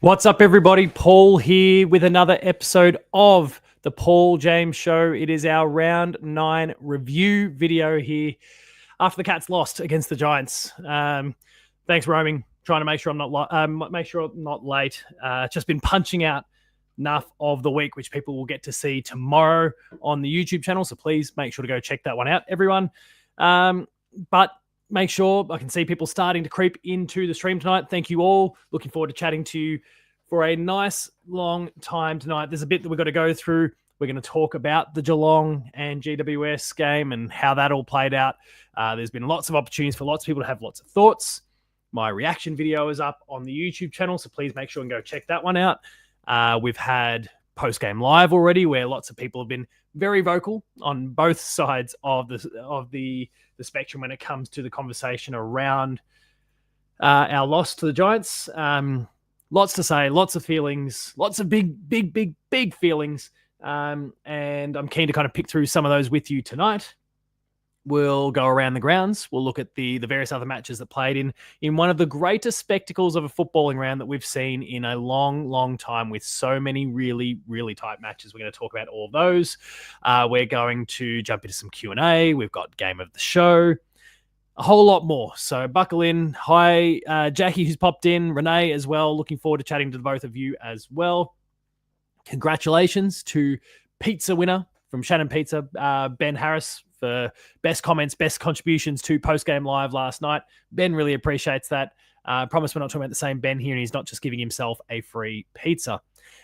What's up, everybody? Paul here with another episode of the Paul James Show. It is our round 9 review video here after the Cats lost against the Giants. Thanks, roaming. Trying to make sure I'm not late. Just been punching out enough of the week, which people will get to see tomorrow on the YouTube channel. So please make sure to go check that one out, everyone. But make sure I can see people starting to creep into the stream tonight. Thank you all. Looking forward to chatting to you for a nice long time tonight. There's a bit that we've got to go through. We're going to talk about the Geelong and GWS game and how that all played out. There's been lots of opportunities for lots of people to have lots of thoughts. My reaction video is up on the YouTube channel, so please make sure and go check that one out. We've had post-game live already, where lots of people have been very vocal on both sides of the spectrum when it comes to the conversation around our loss to the Giants. Lots to say, lots of feelings, lots of big feelings. And I'm keen to kind of pick through some of those with you tonight. We'll go around the grounds. We'll look at the various other matches that played in one of the greatest spectacles of a footballing round that we've seen in a long time, with so many really tight matches. We're going to talk about all of those. We're going to jump into some Q&A. We've got game of the show, a whole lot more. So buckle in. Hi, Jackie, who's popped in, Renee as well. Looking forward to chatting to the both of you as well. Congratulations to pizza winner from Shannon Pizza, Ben Harris, for best comments, best contributions to post-game live last night. Ben really appreciates that. Promise we're not talking about the same Ben here, and he's not just giving himself a free pizza.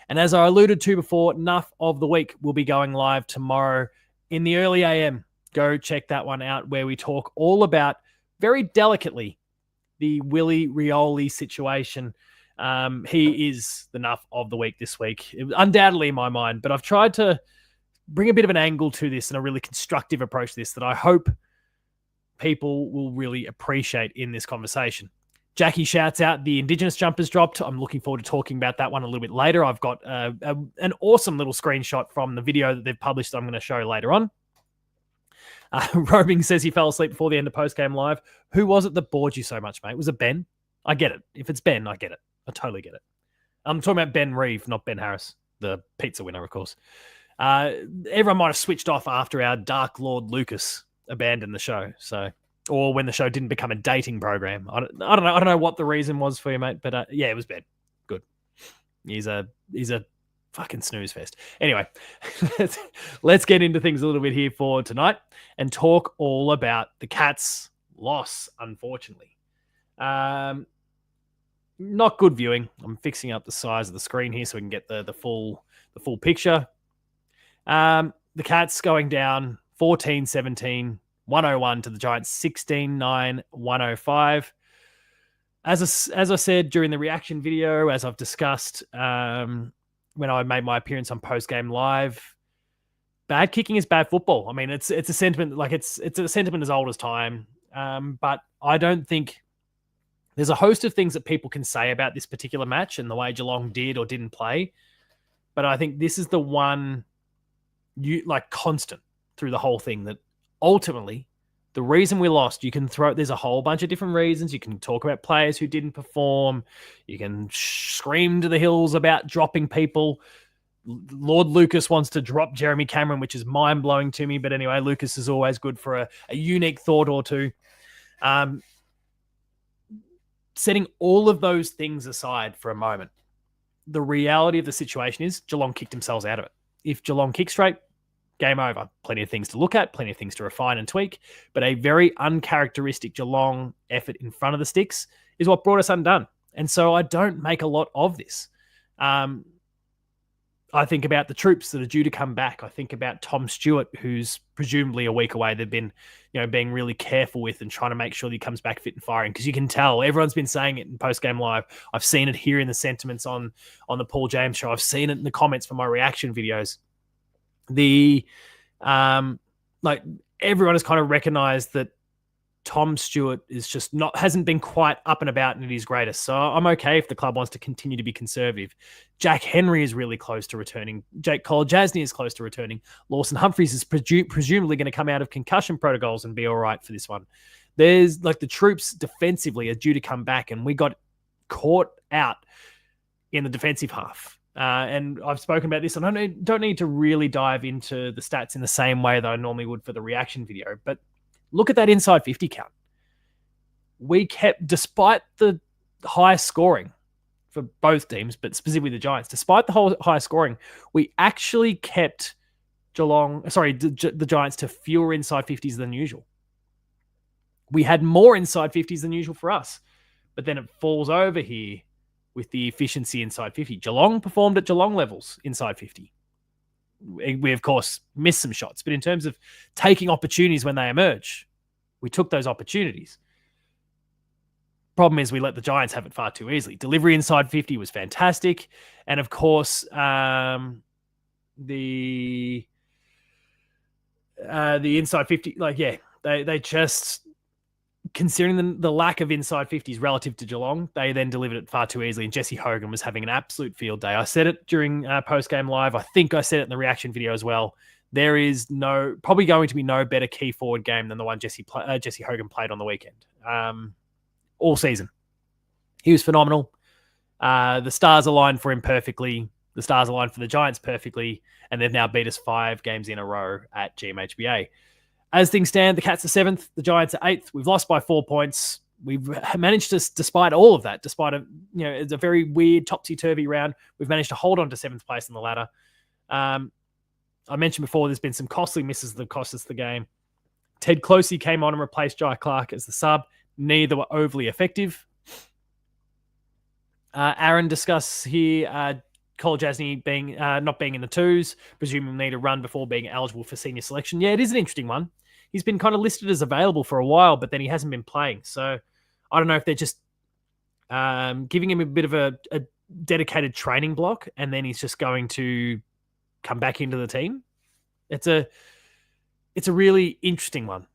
And as I alluded to before, enough of the week will be going live tomorrow in the early AM. Go check that one out, where we talk all about, very delicately, the Willie Rioli situation. He is the nuff of the week this week, undoubtedly in my mind, but I've tried to bring a bit of an angle to this and a really constructive approach to this that I hope people will really appreciate in this conversation. Jackie shouts out the Indigenous jumpers dropped. I'm looking forward to talking about that one a little bit later. I've got an awesome little screenshot from the video that they've published that I'm going to show later on. Roaming says he fell asleep before the end of post-game live. Who was it that bored you so much, mate? Was it Ben? I get it. If it's Ben, I get it. I totally get it. I'm talking about Ben Reeve, not Ben Harris, the pizza winner, of course. Everyone might have switched off after our Dark Lord Lucas abandoned the show, or when the show didn't become a dating program. I don't know. I don't know what the reason was for you, mate, but yeah, it was Ben. Good. He's a fucking snooze fest. Anyway, let's get into things a little bit here for tonight and talk all about the Cats' loss, unfortunately. Not good viewing. I'm fixing up the size of the screen here so we can get the full picture. The Cats going down 14-17, 101 to the Giants, 16-9, 105. As I said during the reaction video, as I've discussed when I made my appearance on Postgame Live, bad kicking is bad football. I mean, it's a sentiment, like it's a sentiment as old as time. But I don't think there's a host of things that people can say about this particular match and the way Geelong did or didn't play. But I think this is the one constant through the whole thing, that ultimately the reason we lost, there's a whole bunch of different reasons. You can talk about players who didn't perform. You can scream to the hills about dropping people. Lord Lucas wants to drop Jeremy Cameron, which is mind-blowing to me. But anyway, Lucas is always good for a unique thought or two. Setting all of those things aside for a moment, the reality of the situation is Geelong kicked themselves out of it. If Geelong kick straight, game over. Plenty of things to look at, plenty of things to refine and tweak, but a very uncharacteristic Geelong effort in front of the sticks is what brought us undone. And so I don't make a lot of this. I think about the troops that are due to come back. I think about Tom Stewart, who's presumably a week away. They've been, being really careful with and trying to make sure that he comes back fit and firing, because you can tell everyone's been saying it in post-game live. I've seen it here in the sentiments on the Paul James Show. I've seen it in the comments for my reaction videos. Everyone has kind of recognized that Tom Stewart is just hasn't been quite up and about and at his greatest. So I'm okay if the club wants to continue to be conservative. Jack Henry is really close to returning. Jake Cole-Jasny is close to returning. Lawson Humphries is presumably going to come out of concussion protocols and be all right for this one. There's the troops defensively are due to come back, and we got caught out in the defensive half. And I've spoken about this, and I don't need to really dive into the stats in the same way that I normally would for the reaction video, but look at that inside 50 count. We kept, despite the high scoring for both teams, but specifically the Giants, despite the whole high scoring, we actually kept the Giants to fewer inside 50s than usual. We had more inside 50s than usual for us, but then it falls over here with the efficiency inside 50. Geelong performed at Geelong levels inside 50. We, of course, missed some shots, but in terms of taking opportunities when they emerge, we took those opportunities. Problem is we let the Giants have it far too easily. Delivery inside 50 was fantastic. And, of course, the inside 50, they just, considering the lack of inside 50s relative to Geelong, they then delivered it far too easily. And Jesse Hogan was having an absolute field day. I said it during post-game live. I think I said it in the reaction video as well. There is probably going to be no better key forward game than the one Jesse Hogan played on the weekend. All season. He was phenomenal. The stars aligned for him perfectly. The stars aligned for the Giants perfectly. And they've now beat us 5 games in a row at GMHBA. As things stand, the Cats are 7th, the Giants are 8th. We've lost by 4 points. We've managed to, despite all of that, it's a very weird topsy-turvy round, we've managed to hold on to 7th place in the ladder. I mentioned before there's been some costly misses that cost us the game. Ted Closey came on and replaced Jai Clark as the sub. Neither were overly effective. Aaron discussed here Cole Jasny not being in the twos, presumably need a run before being eligible for senior selection. Yeah, it is an interesting one. He's been kind of listed as available for a while, but then he hasn't been playing. So I don't know if they're just giving him a bit of a dedicated training block, and then he's just going to come back into the team. It's a really interesting one.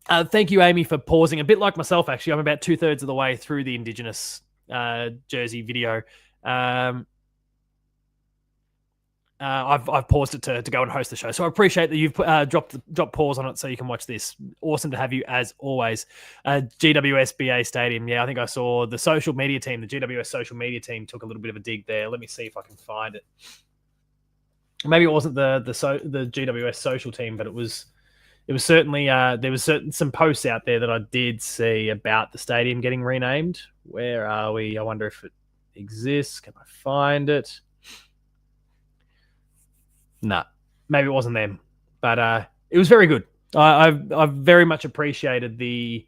Thank you, Amy, for pausing. A bit like myself, actually. I'm about 2/3 of the way through the Indigenous jersey video. I've paused it to go and host the show. So I appreciate that you've dropped pause on it so you can watch this. Awesome to have you as always. GWS BA Stadium. Yeah, I think I saw the social media team, the GWS social media team took a little bit of a dig there. Let me see if I can find it. Maybe it wasn't the GWS social team, but it was certainly there was some posts out there that I did see about the stadium getting renamed. Where are we? I wonder if it exists. Can I find it? Nah, maybe it wasn't them, but it was very good. I've very much appreciated the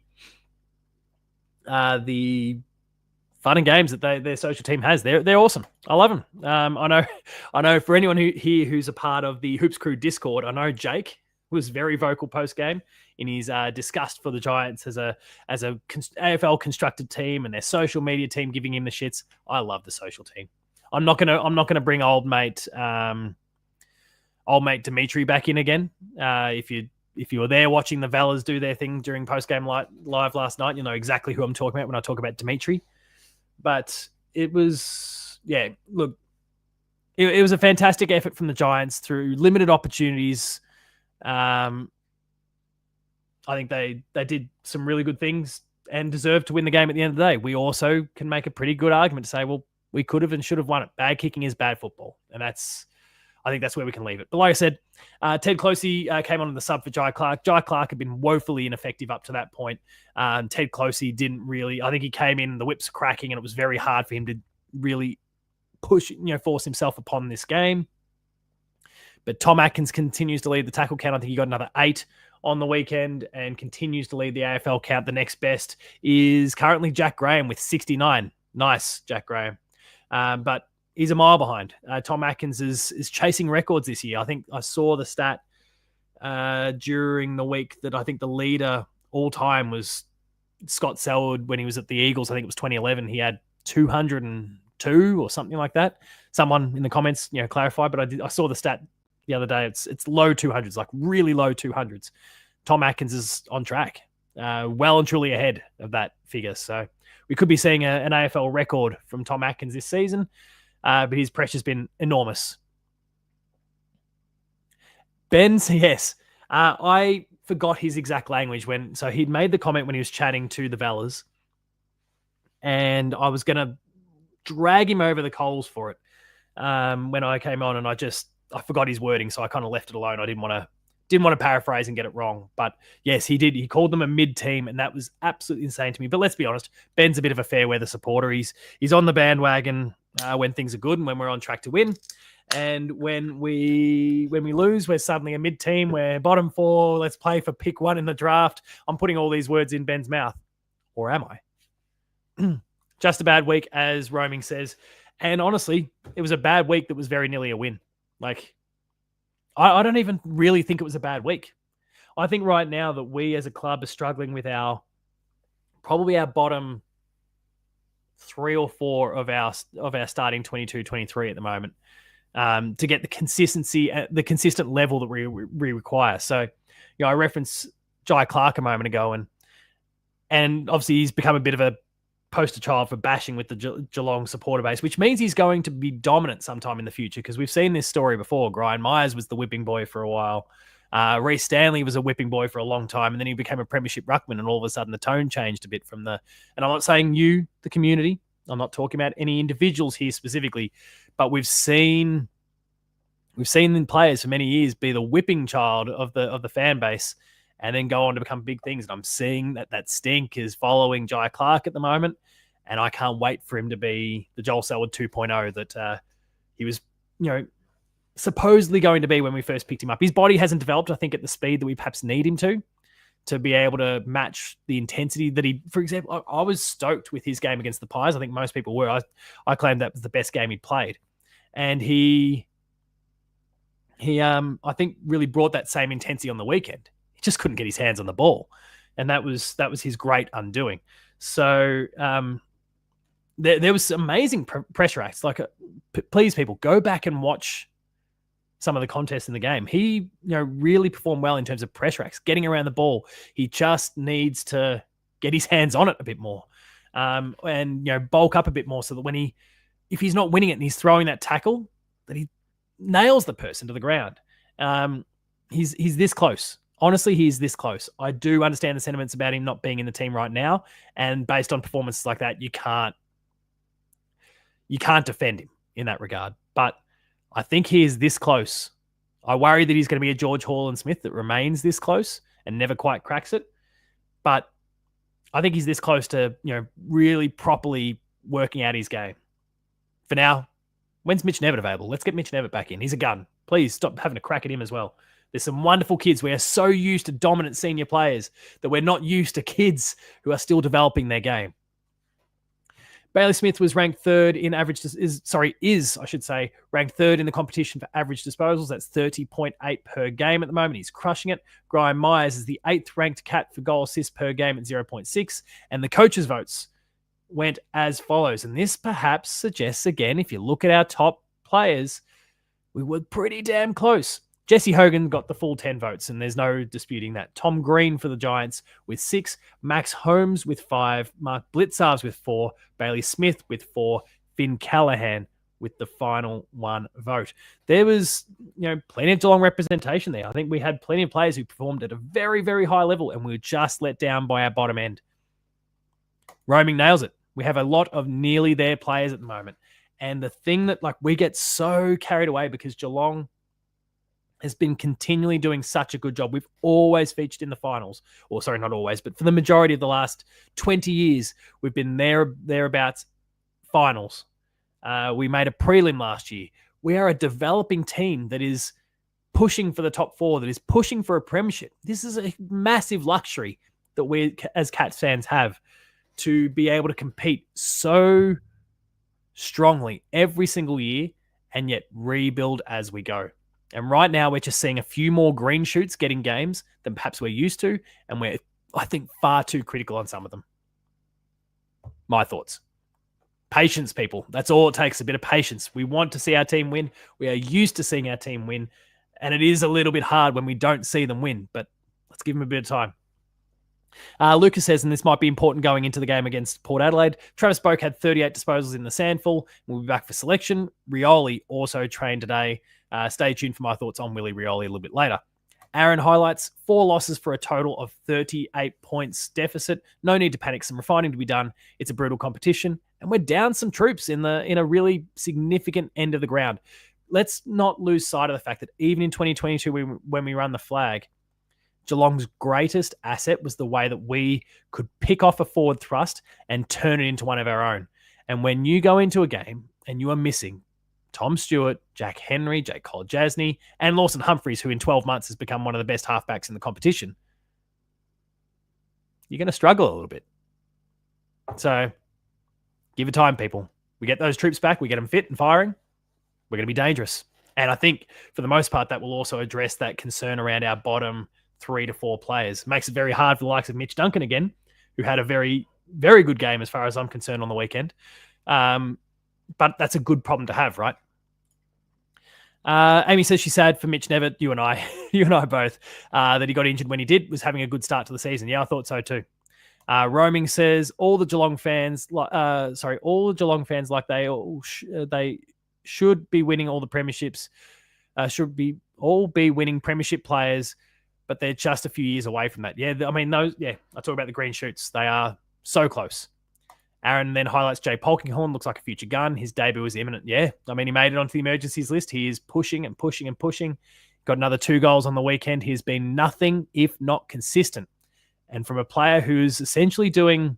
fun and games that their social team has. They're awesome. I love them. I know for anyone who's a part of the Hoops Crew Discord, I know Jake was very vocal post game in his disgust for the Giants as a AFL constructed team and their social media team giving him the shits. I love the social team. I'm not gonna bring old mate Dimitri back in again. If you were there watching the Valors do their thing during post game live last night, you know exactly who I'm talking about when I talk about Dimitri. But it was, yeah, look, it was a fantastic effort from the Giants through limited opportunities. I think they did some really good things and deserved to win the game at the end of the day. We also can make a pretty good argument to say, well, we could have and should have won it. Bad kicking is bad football. And I think that's where we can leave it. But like I said, Ted Closey came on in the sub for Jai Clark. Jai Clark had been woefully ineffective up to that point. Ted Closey didn't really, I think he came in, the whips cracking, and it was very hard for him to really force himself upon this game. But Tom Atkins continues to lead the tackle count. I think he got another 8 on the weekend and continues to lead the AFL count. The next best is currently Jack Graham with 69. Nice, Jack Graham. But he's a mile behind. Tom Atkins is chasing records this year. I think I saw the stat during the week that I think the leader all time was Scott Selwood when he was at the Eagles. I think it was 2011. He had 202 or something like that. Someone in the comments, clarify. But I saw the stat the other day. It's low 200s, like really low 200s. Tom Atkins is on track, well and truly ahead of that figure. So we could be seeing an AFL record from Tom Atkins this season. But his pressure's been enormous. Ben's, yes. I forgot his exact language so he'd made the comment when he was chatting to the Valors, and I was going to drag him over the coals for it when I came on, and I forgot his wording, so I kind of left it alone. I didn't want to paraphrase and get it wrong. But yes, he did. He called them a mid-team, and that was absolutely insane to me. But let's be honest, Ben's a bit of a fair weather supporter. He's on the bandwagon when things are good and when we're on track to win. And when we lose, we're suddenly a mid-team. We're bottom 4. Let's play for pick 1 in the draft. I'm putting all these words in Ben's mouth. Or am I? Just a bad week, as Roaming says. And honestly, it was a bad week that was very nearly a win. Like, I don't even really think it was a bad week. I think right now that we as a club are struggling with probably our bottom 3 or 4 of our starting 22-23 at the moment. To get the consistency, the consistent level that we require. So, I referenced Jai Clark a moment ago, and obviously he's become a bit of a poster child for bashing with the Geelong supporter base, which means he's going to be dominant sometime in the future, because we've seen this story before. Brian Myers was the whipping boy for a while. Reece Stanley was a whipping boy for a long time, and then he became a premiership ruckman, and all of a sudden the tone changed a bit and I'm not saying you, the community, I'm not talking about any individuals here specifically, but we've seen players for many years be the whipping child of the fan base and then go on to become big things. And I'm seeing that stink is following Jai Clark at the moment, and I can't wait for him to be the Joel Selwood 2.0 that he was, supposedly going to be when we first picked him up. His body hasn't developed, I think, at the speed that we perhaps need him to be able to match the intensity that he, for example, I was stoked with his game against the Pies. I think most people were. I claimed that was the best game he played. And he I think really brought that same intensity on the weekend. He just couldn't get his hands on the ball. And that was his great undoing. So there was amazing pressure acts. Like, please, people, go back and watch some of the contests in the game. He, really performed well in terms of pressure acts, getting around the ball. He just needs to get his hands on it a bit more, and bulk up a bit more, so that if he's not winning it and he's throwing that tackle, that he nails the person to the ground. He's this close. Honestly, he's this close. I do understand the sentiments about him not being in the team right now, and based on performances like that, you can't defend him in that regard. But I think he is this close. I worry that he's going to be a George Hall-and-Smith that remains this close and never quite cracks it. But I think he's this close to, really properly working out his game. For now, when's Mitch Nevitt available? Let's get Mitch Nevitt back in. He's a gun. Please stop having a crack at him as well. There's some wonderful kids. We are so used to dominant senior players that we're not used to kids who are still developing their game. Bailey Smith was ranked third in average, ranked third in the competition for average disposals. That's 30.8 per game at the moment. He's crushing it. Graham Myers is the 8th ranked cat for goal assists per game at 0.6. And the coaches' votes went as follows. And this perhaps suggests, again, if you look at our top players, we were pretty damn close. Jesse Hogan got the full 10 votes, and there's no disputing that. Tom Green for the Giants with 6, Max Holmes with 5, Mark Blitzarves with 4, Bailey Smith with 4, Finn Callahan with the final 1 vote. There was, plenty of Geelong representation there. I think we had plenty of players who performed at a very, very high level, and we were just let down by our bottom end. Roaming nails it. We have a lot of nearly there players at the moment. And the thing that, we get so carried away because Geelong has been continually doing such a good job. We've always featured in the finals. Or sorry, not always, but for the majority of the last 20 years, we've been thereabouts finals. We made a prelim last year. We are a developing team that is pushing for the top 4, that is pushing for a premiership. This is a massive luxury that we as Cats fans have, to be able to compete so strongly every single year and yet rebuild as we go. And right now, we're just seeing a few more green shoots getting games than perhaps we're used to. And we're, I think, far too critical on some of them. My thoughts. Patience, people. That's all it takes, a bit of patience. We want to see our team win. We are used to seeing our team win. And it is a little bit hard when we don't see them win. But let's give them a bit of time. Lucas says, and this might be important going into the game against Port Adelaide, Travis Boak had 38 disposals in the Sandful. We'll be back for selection. Rioli also trained today. Stay tuned for my thoughts on Willie Rioli a little bit later. Aaron highlights 4 losses for a total of 38 points deficit. No need to panic. Some refining to be done. It's a brutal competition, and we're down some troops in a really significant end of the ground. Let's not lose sight of the fact that even in 2022, when we run the flag, Geelong's greatest asset was the way that we could pick off a forward thrust and turn it into one of our own. And when you go into a game and you are missing Tom Stewart, Jack Henry, Jake Kolodjasny, and Lawson Humphreys, who in 12 months has become one of the best halfbacks in the competition, you're going to struggle a little bit. So give it time, people. We get those troops back, we get them fit and firing, we're going to be dangerous. And I think for the most part, that will also address that concern around our bottom 3 to 4 players. Makes it very hard for the likes of Mitch Duncan again, who had a very, very good game as far as I'm concerned on the weekend. But that's a good problem to have, right? Amy says she's sad for Mitch Nevitt, you and I both, that he got injured when he did, was having a good start to the season. Yeah, I thought so too. Roaming says all the Geelong fans like they should be winning all the premierships, should be all be winning premiership players, but they're just a few years away from that. Yeah, I mean, those, yeah, I talk about the green shoots. They are so close. Aaron then highlights Jay Polkinghorne, looks like a future gun. His debut is imminent. Yeah, I mean, he made it onto the emergencies list. He is pushing and pushing and pushing. Got another 2 goals on the weekend. He's been nothing if not consistent. And from a player who's essentially doing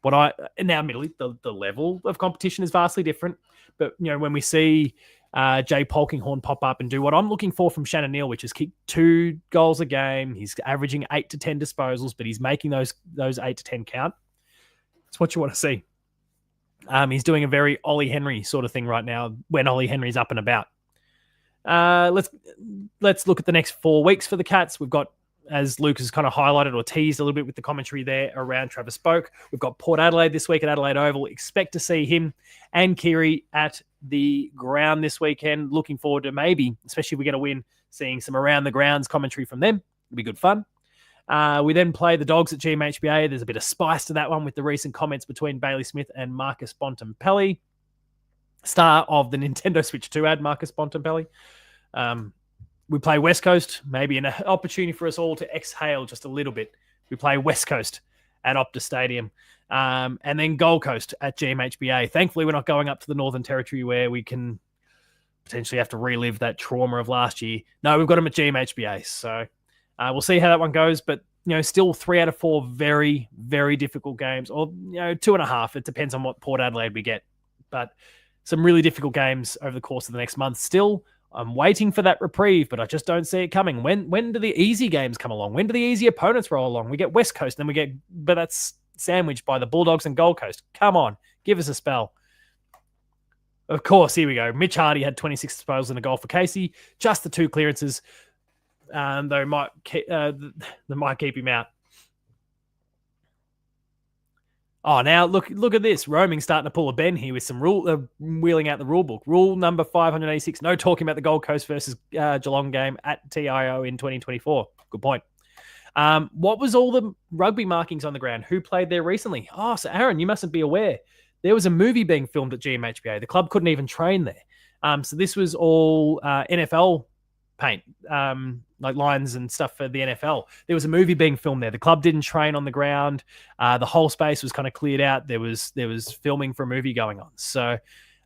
now, admittedly, the level of competition is vastly different. But, you know, when we see Jay Polkinghorne pop up and do what I'm looking for from Shannon Neal, which is kick 2 goals a game. He's averaging 8 to 10 disposals, but he's making those 8 to 10 count. It's what you want to see. He's doing a very Ollie Henry sort of thing right now when Ollie Henry's up and about. Let's look at the next 4 weeks for the Cats. We've got, as Luke has kind of highlighted or teased a little bit with the commentary there around Travis Boak, we've got Port Adelaide this week at Adelaide Oval. Expect to see him and Keary at the ground this weekend. Looking forward to maybe, especially if we get a win, seeing some around the grounds commentary from them. It'll be good fun. We then play the Dogs at GMHBA. There's a bit of spice to that one with the recent comments between Bailey Smith and Marcus Bontempelli, star of the Nintendo Switch 2 ad, Marcus Bontempelli. We play West Coast, maybe an opportunity for us all to exhale just a little bit. We play West Coast at Optus Stadium, and then Gold Coast at GMHBA. Thankfully, we're not going up to the Northern Territory where we can potentially have to relive that trauma of last year. No, we've got them at GMHBA, so we'll see how that one goes. But, you know, still 3 out of 4 very, very difficult games, or, you know, 2.5. It depends on what Port Adelaide we get. But some really difficult games over the course of the next month. Still, I'm waiting for that reprieve, but I just don't see it coming. When do the easy games come along? When do the easy opponents roll along? We get West Coast, then but that's sandwiched by the Bulldogs and Gold Coast. Come on, give us a spell. Of course, here we go. Mitch Hardy had 26 disposals and a goal for Casey. Just the 2 clearances, though might keep him out. Oh, now look at this. Roaming starting to pull a Ben here with some wheeling out the rule book. Rule number 586. No talking about the Gold Coast versus Geelong game at TIO in 2024. Good point. What was all the rugby markings on the ground? Who played there recently? Oh, so Aaron, you mustn't be aware. There was a movie being filmed at GMHBA. The club couldn't even train there. So this was all NFL paint, like lines and stuff for the NFL. There was a movie being filmed there. The club didn't train on the ground. The whole space was kind of cleared out. There was filming for a movie going on. So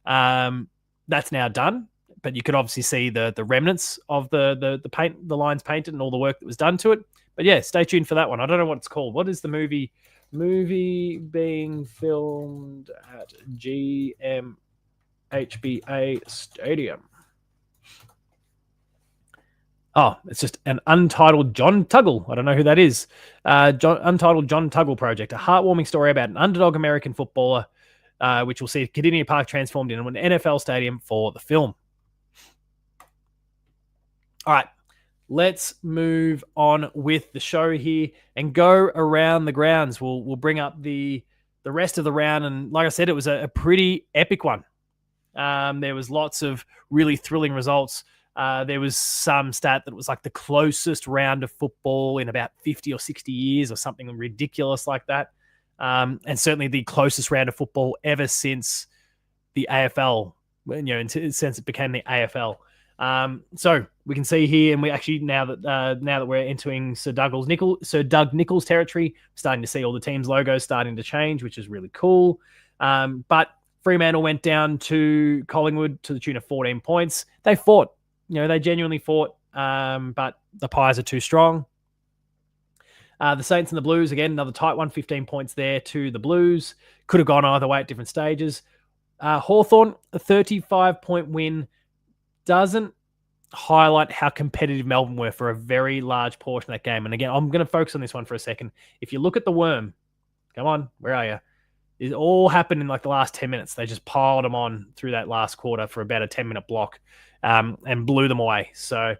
that's now done. But you could obviously see the remnants of the paint, the lines painted, and all the work that was done to it. But yeah, stay tuned for that one. I don't know what it's called. What is the movie being filmed at GMHBA Stadium? Oh, it's just an untitled John Tuggle. I don't know who that is. Untitled John Tuggle project, a heartwarming story about an underdog American footballer, which will see Kardinia Park transformed into an NFL stadium for the film. All right, let's move on with the show here and go around the grounds. We'll bring up the rest of the round, and like I said, it was a pretty epic one. There was lots of really thrilling results. There was some stat that was like the closest round of football in about 50 or 60 years or something ridiculous like that. And certainly the closest round of football ever since the AFL, since it became the AFL. So we can see here, and we actually now that we're entering Sir Doug Nicholls territory, starting to see all the teams' logos starting to change, which is really cool. But Fremantle went down to Collingwood to the tune of 14 points. They fought, they genuinely fought, but the Pies are too strong. The Saints and the Blues, again, another tight one, 15 points there to the Blues. Could have gone either way at different stages. Hawthorn, a 35-point win, doesn't highlight how competitive Melbourne were for a very large portion of that game. And again, I'm going to focus on this one for a second. If you look at the Worm, come on, where are you? It all happened in like the last 10 minutes. They just piled them on through that last quarter for about a 10-minute block and blew them away. So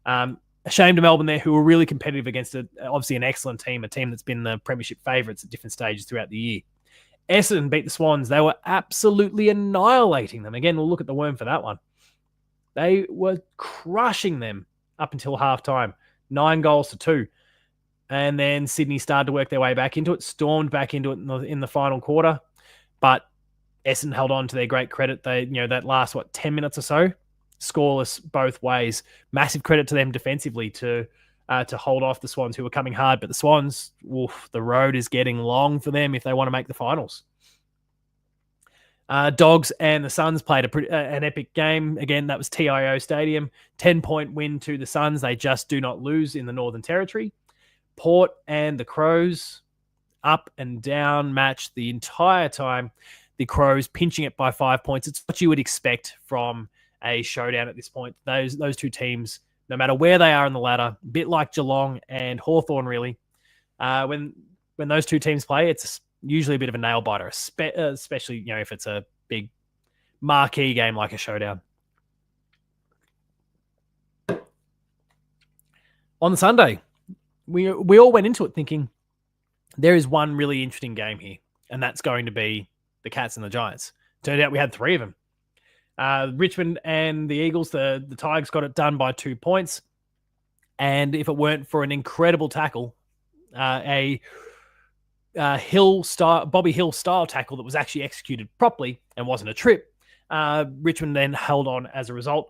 a shame to Melbourne there, who were really competitive against obviously an excellent team, a team that's been the premiership favourites at different stages throughout the year. Essendon beat the Swans. They were absolutely annihilating them. Again, we'll look at the Worm for that one. They were crushing them up until halftime, 9-2. And then Sydney started to work their way back into it, stormed back into it in the final quarter. But Essendon held on to their great credit. They, that last, 10 minutes or so, scoreless both ways. Massive credit to them defensively to hold off the Swans, who were coming hard. But the Swans, the road is getting long for them if they want to make the finals. Dogs and the Suns played an epic game. Again, that was TIO Stadium. 10-point win to the Suns. They just do not lose in the Northern Territory. Port and the Crows, up and down match the entire time. The Crows pinching it by 5 points. It's what you would expect from a showdown at this point. Those two teams, no matter where they are in the ladder, a bit like Geelong and Hawthorn, really. When those two teams play, it's usually a bit of a nail biter, especially if it's a big marquee game like a showdown. On the Sunday, we all went into it thinking there is one really interesting game here, and that's going to be the Cats and the Giants. Turned out we had three of them. Richmond and the Eagles, the Tigers got it done by 2 points. And if it weren't for an incredible tackle, Bobby Hill style tackle that was actually executed properly and wasn't a trip, Richmond then held on as a result.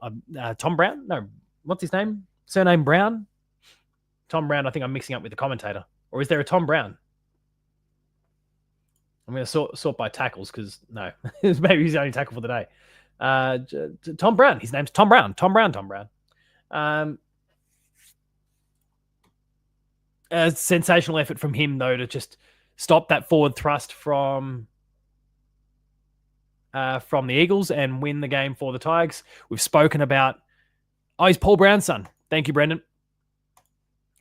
Tom Brown? No, what's his name? Surname Brown? Tom Brown, I think I'm mixing up with the commentator. Or is there a Tom Brown? I'm going to sort by tackles because, no, maybe he's the only tackle for the day. Tom Brown. His name's Tom Brown. Tom Brown. A sensational effort from him, though, to just stop that forward thrust from the Eagles and win the game for the Tigers. We've spoken about, he's Paul Brown's son. Thank you, Brendan.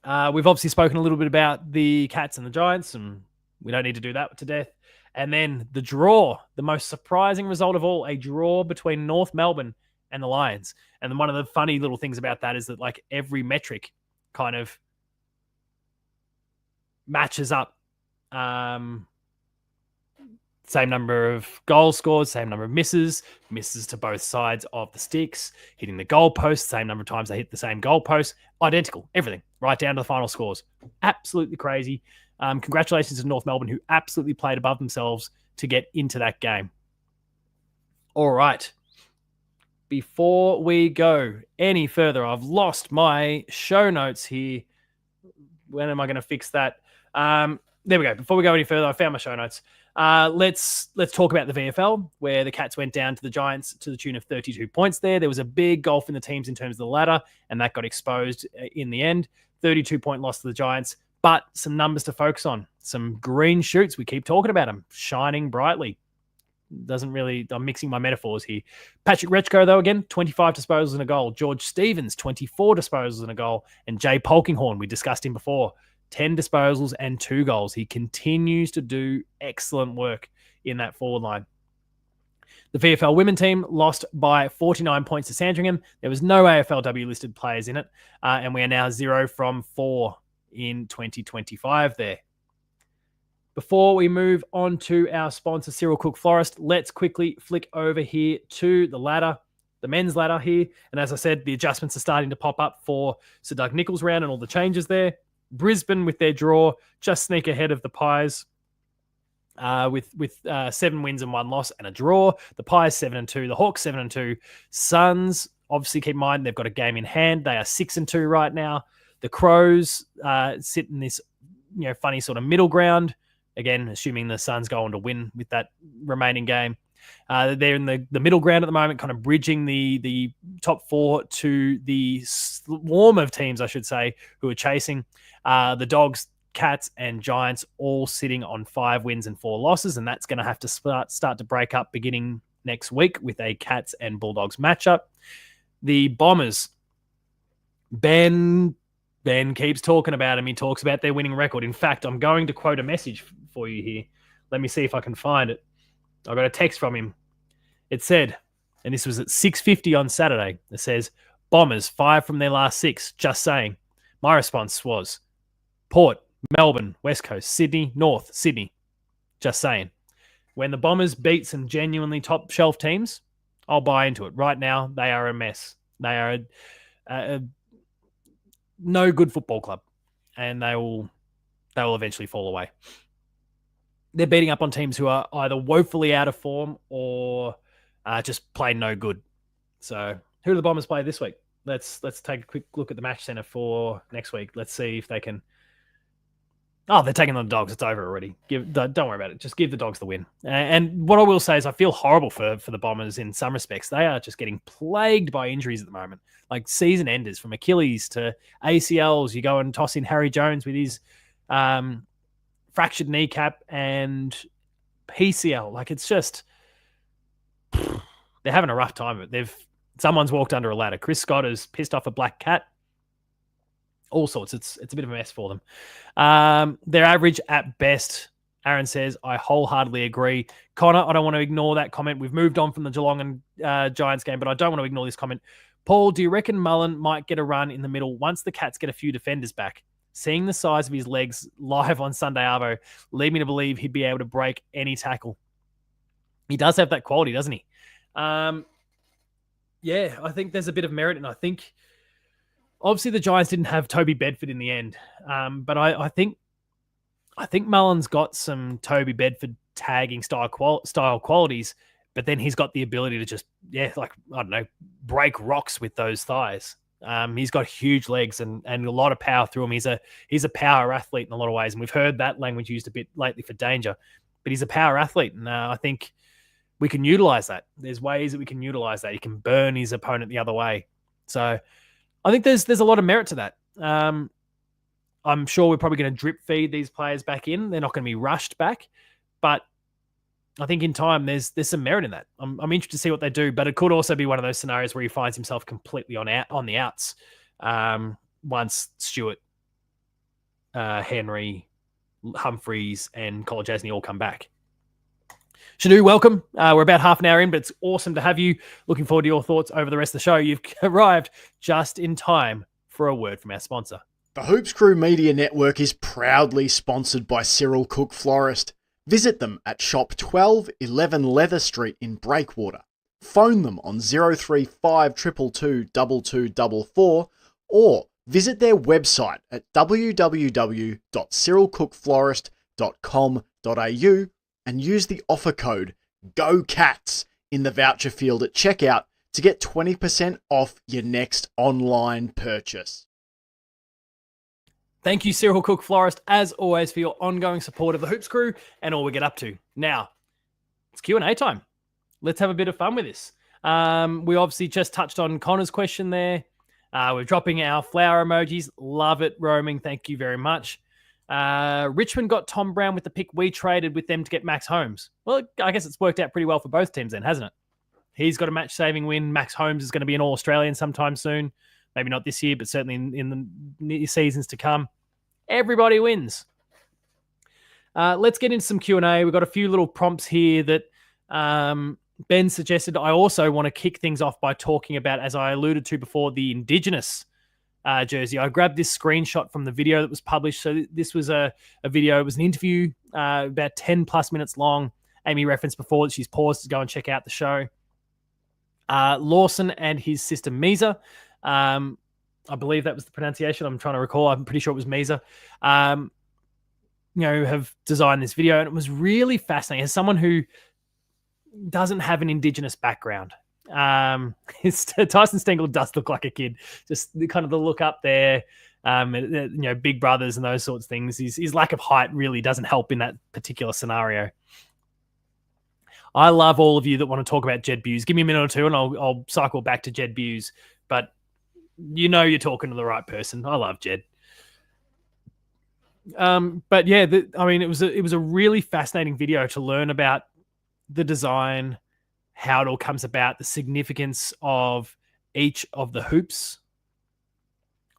We've obviously spoken a little bit about the Cats and the Giants, and we don't need to do that to death. And then the draw, the most surprising result of all, a draw between North Melbourne and the Lions. And then one of the funny little things about that is that like every metric kind of matches up. Same number of goals scored, same number of misses to both sides of the sticks, hitting the goalpost, same number of times they hit the same goalpost, identical, everything, right down to the final scores. Absolutely crazy. Congratulations to North Melbourne, who absolutely played above themselves to get into that game. All right. Before we go any further, I've lost my show notes here. When am I going to fix that? There we go. Before we go any further, I found my show notes. Let's talk about the VFL, where the Cats went down to the Giants to the tune of 32 points there. There was a big gulf in the teams in terms of the ladder, and that got exposed in the end. 32-point loss to the Giants, but some numbers to focus on. Some green shoots. We keep talking about them, shining brightly. I'm mixing my metaphors here. Patrick Rechko, though, again, 25 disposals and a goal. George Stevens, 24 disposals and a goal. And Jay Polkinghorne, we discussed him before, 10 disposals and 2 goals. He continues to do excellent work in that forward line. The VFL women team lost by 49 points to Sandringham. There was no AFLW listed players in it, and we are now 0 from 4 in 2025 there. Before we move on to our sponsor, Cyril Cook Florist, let's quickly flick over here to the ladder, the men's ladder here. And as I said, the adjustments are starting to pop up for Sir Doug Nicholls round and all the changes there. Brisbane with their draw just sneak ahead of the Pies with 7 wins and 1 loss and a draw. The Pies 7-2, the Hawks 7-2, Suns Obviously, keep in mind they've got a game in hand. They are 6-2 right now. The Crows sit in this funny sort of middle ground. Again, assuming the Suns go on to win with that remaining game. They're in the middle ground at the moment, kind of bridging the top four to the swarm of teams, I should say, who are chasing. The Dogs, Cats, and Giants all sitting on 5 wins and 4 losses, and that's going to have to start to break up beginning next week with a Cats and Bulldogs matchup. The Bombers, Ben keeps talking about him. He talks about their winning record. In fact, I'm going to quote a message for you here. Let me see if I can find it. I got a text from him. It said, and this was at 6:50 on Saturday, it says, Bombers 5 from their last 6, just saying. My response was, Port, Melbourne, West Coast, Sydney, North, Sydney, just saying. When the Bombers beat some genuinely top shelf teams, I'll buy into it. Right now, they are a mess. They are a no good football club, and they will eventually fall away. They're beating up on teams who are either woefully out of form or just plain no good. So, who do the Bombers play this week? Let's take a quick look at the match center for next week. Let's see if they can. Oh, they're taking on the Dogs. It's over already. Don't worry about it. Just give the Dogs the win. And what I will say is I feel horrible for the Bombers in some respects. They are just getting plagued by injuries at the moment. Like season enders, from Achilles to ACLs. You go and toss in Harry Jones with his fractured kneecap and PCL. Like, it's just, they're having a rough time of it. Someone's walked under a ladder. Chris Scott has pissed off a black cat. All sorts. It's a bit of a mess for them. They're average at best. Aaron says, I wholeheartedly agree. Connor, I don't want to ignore that comment. We've moved on from the Geelong and Giants game, but I don't want to ignore this comment. Paul, do you reckon Mullen might get a run in the middle once the Cats get a few defenders back? Seeing the size of his legs live on Sunday Arvo lead me to believe he'd be able to break any tackle. He does have that quality, doesn't he? Yeah, I think there's a bit of merit, and I think obviously the Giants didn't have Toby Bedford in the end, but I think Mullen's got some Toby Bedford tagging style qualities, but then he's got the ability to just break rocks with those thighs. He's got huge legs and a lot of power through him. He's a power athlete in a lot of ways, and we've heard that language used a bit lately for danger. But he's a power athlete, and I think we can utilize that. There's ways that we can utilize that. He can burn his opponent the other way. So I think there's a lot of merit to that. I'm sure we're probably going to drip feed these players back in. They're not going to be rushed back, but I think in time there's some merit in that. I'm interested to see what they do, but it could also be one of those scenarios where he finds himself completely on the outs once Stewart, Henry, Humphreys, and Kolodjasny all come back. Shanu, welcome. We're about half an hour in, but it's awesome to have you. Looking forward to your thoughts over the rest of the show. You've arrived just in time for a word from our sponsor. The Hoops Crew Media Network is proudly sponsored by Cyril Cook Florist. Visit them at shop 1211 Leather Street in Breakwater. Phone them on 035 222 2244 or visit their website at www.cyrilcookflorist.com.au and use the offer code GOCATS in the voucher field at checkout to get 20% off your next online purchase. Thank you, Cyril Cook Florist, as always, for your ongoing support of the Hoops Crew and all we get up to. Now, it's Q&A time. Let's have a bit of fun with this. We obviously just touched on Connor's question there. We're dropping our flower emojis. Love it, roaming. Thank you very much. Richmond got Tom Brown with the pick we traded with them to get Max Holmes. Well, I guess it's worked out pretty well for both teams then, hasn't it? He's got a match-saving win. Max Holmes is going to be an All-Australian sometime soon. Maybe not this year, but certainly in the seasons to come. Everybody wins. Let's get into some Q&A. We've got a few little prompts here that Ben suggested. I also want to kick things off by talking about, as I alluded to before, the Indigenous jersey. I grabbed this screenshot from the video that was published. So this was a video. It was an interview about 10 plus minutes long. Amy referenced before that she's paused to go and check out the show. Lawson and his sister Misa. I believe that was the pronunciation. I'm trying to recall. I'm pretty sure it was Misa. Have designed this video, and it was really fascinating. As someone who doesn't have an Indigenous background, Tyson Stengel does look like a kid. Just kind of the look up there, big brothers and those sorts of things. His lack of height really doesn't help in that particular scenario. I love all of you that want to talk about Jed Buse. Give me a minute or two and I'll cycle back to Jed Buse. But you're talking to the right person. I love Jed. But yeah, it was a really fascinating video to learn about the design, how it all comes about, the significance of each of the hoops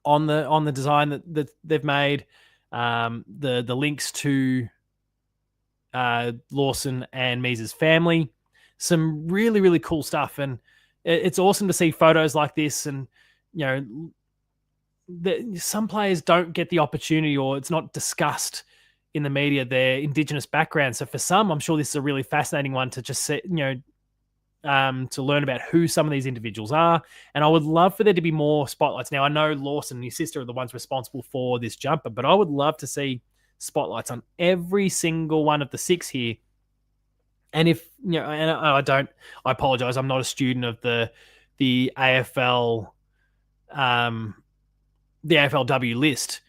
on the design that they've made, the links to Lawson and Meese's family, some really, really cool stuff. And it's awesome to see photos like this. And, some players don't get the opportunity, or it's not discussed in the media, their Indigenous background. So for some, I'm sure this is a really fascinating one to just see, to learn about who some of these individuals are. And I would love for there to be more spotlights. Now, I know Lawson and his sister are the ones responsible for this jumper, but I would love to see spotlights on every single one of the 6 here. And if, and I apologize, I'm not a student of the AFL, the AFLW list,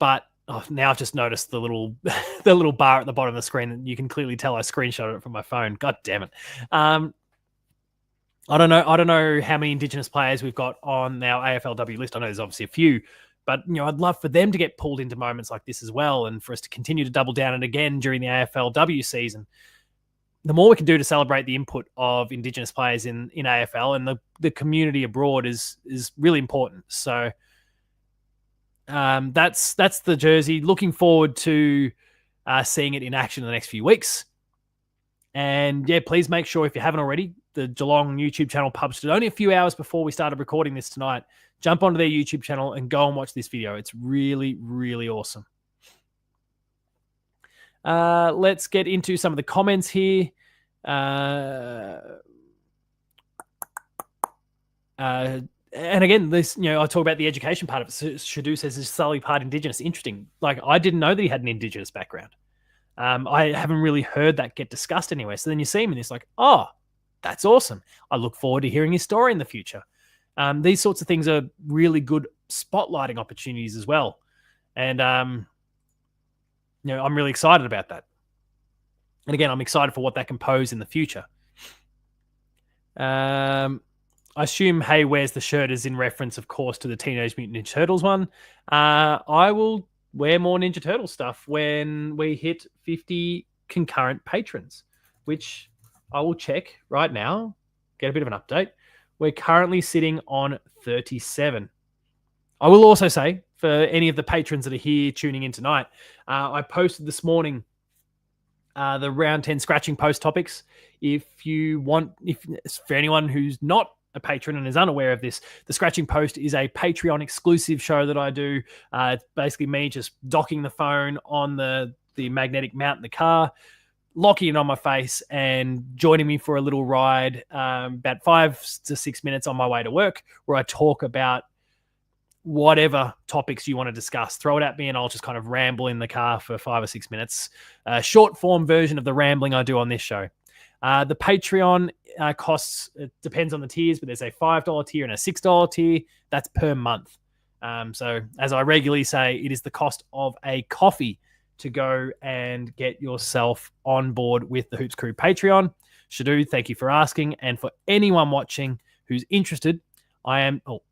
but now I've just noticed the little bar at the bottom of the screen, and you can clearly tell I screenshotted it from my phone. God damn it. I don't know how many Indigenous players we've got on our AFLW list. I know there's obviously a few, but I'd love for them to get pulled into moments like this as well, and for us to continue to double down and again during the AFLW season. The more we can do to celebrate the input of Indigenous players in AFL and the community abroad is really important. So that's the jersey. Looking forward to seeing it in action in the next few weeks. And yeah, please make sure, if you haven't already, the Geelong YouTube channel published it only a few hours before we started recording this tonight. Jump onto their YouTube channel and go and watch this video. It's really, really awesome. Let's get into some of the comments here. And again, this, I talk about the education part of it. Shadu says he's solely part Indigenous. Interesting. Like, I didn't know that he had an Indigenous background. I haven't really heard that get discussed anyway. So then you see him and it's like, oh, that's awesome. I look forward to hearing his story in the future. These sorts of things are really good spotlighting opportunities as well. And, I'm really excited about that. And again, I'm excited for what that can pose in the future. I assume Hey, where's the shirt is in reference, of course, to the Teenage Mutant Ninja Turtles one. I will wear more Ninja Turtle stuff when we hit 50 concurrent patrons, which I will check right now, get a bit of an update. We're currently sitting on 37. I will also say, for any of the patrons that are here tuning in tonight, I posted this morning the round 10 scratching post topics. If for anyone who's not a patron and is unaware of this, the Scratching Post is a Patreon exclusive show that I do. It's basically me just docking the phone on the magnetic mount in the car, locking it on my face, and joining me for a little ride, about 5 to 6 minutes on my way to work, where I talk about whatever topics you want to discuss. Throw it at me and I'll just kind of ramble in the car for 5 or 6 minutes. Short form version of the rambling I do on this show. The Patreon costs, it depends on the tiers, but there's a $5 tier and a $6 tier. That's per month. So as I regularly say, it is the cost of a coffee to go and get yourself on board with the Hoops Crew Patreon. Shadu, thank you for asking. And for anyone watching who's interested,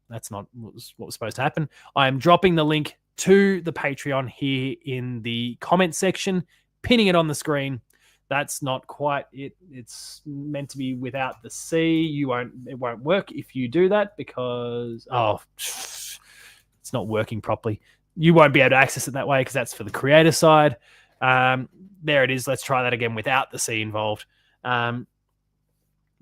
that's not what was supposed to happen. I am dropping the link to the Patreon here in the comment section, pinning it on the screen. That's not quite it. It's meant to be without the C. It won't work if you do that, because it's not working properly. You won't be able to access it that way because that's for the creator side. There it is. Let's try that again without the C involved.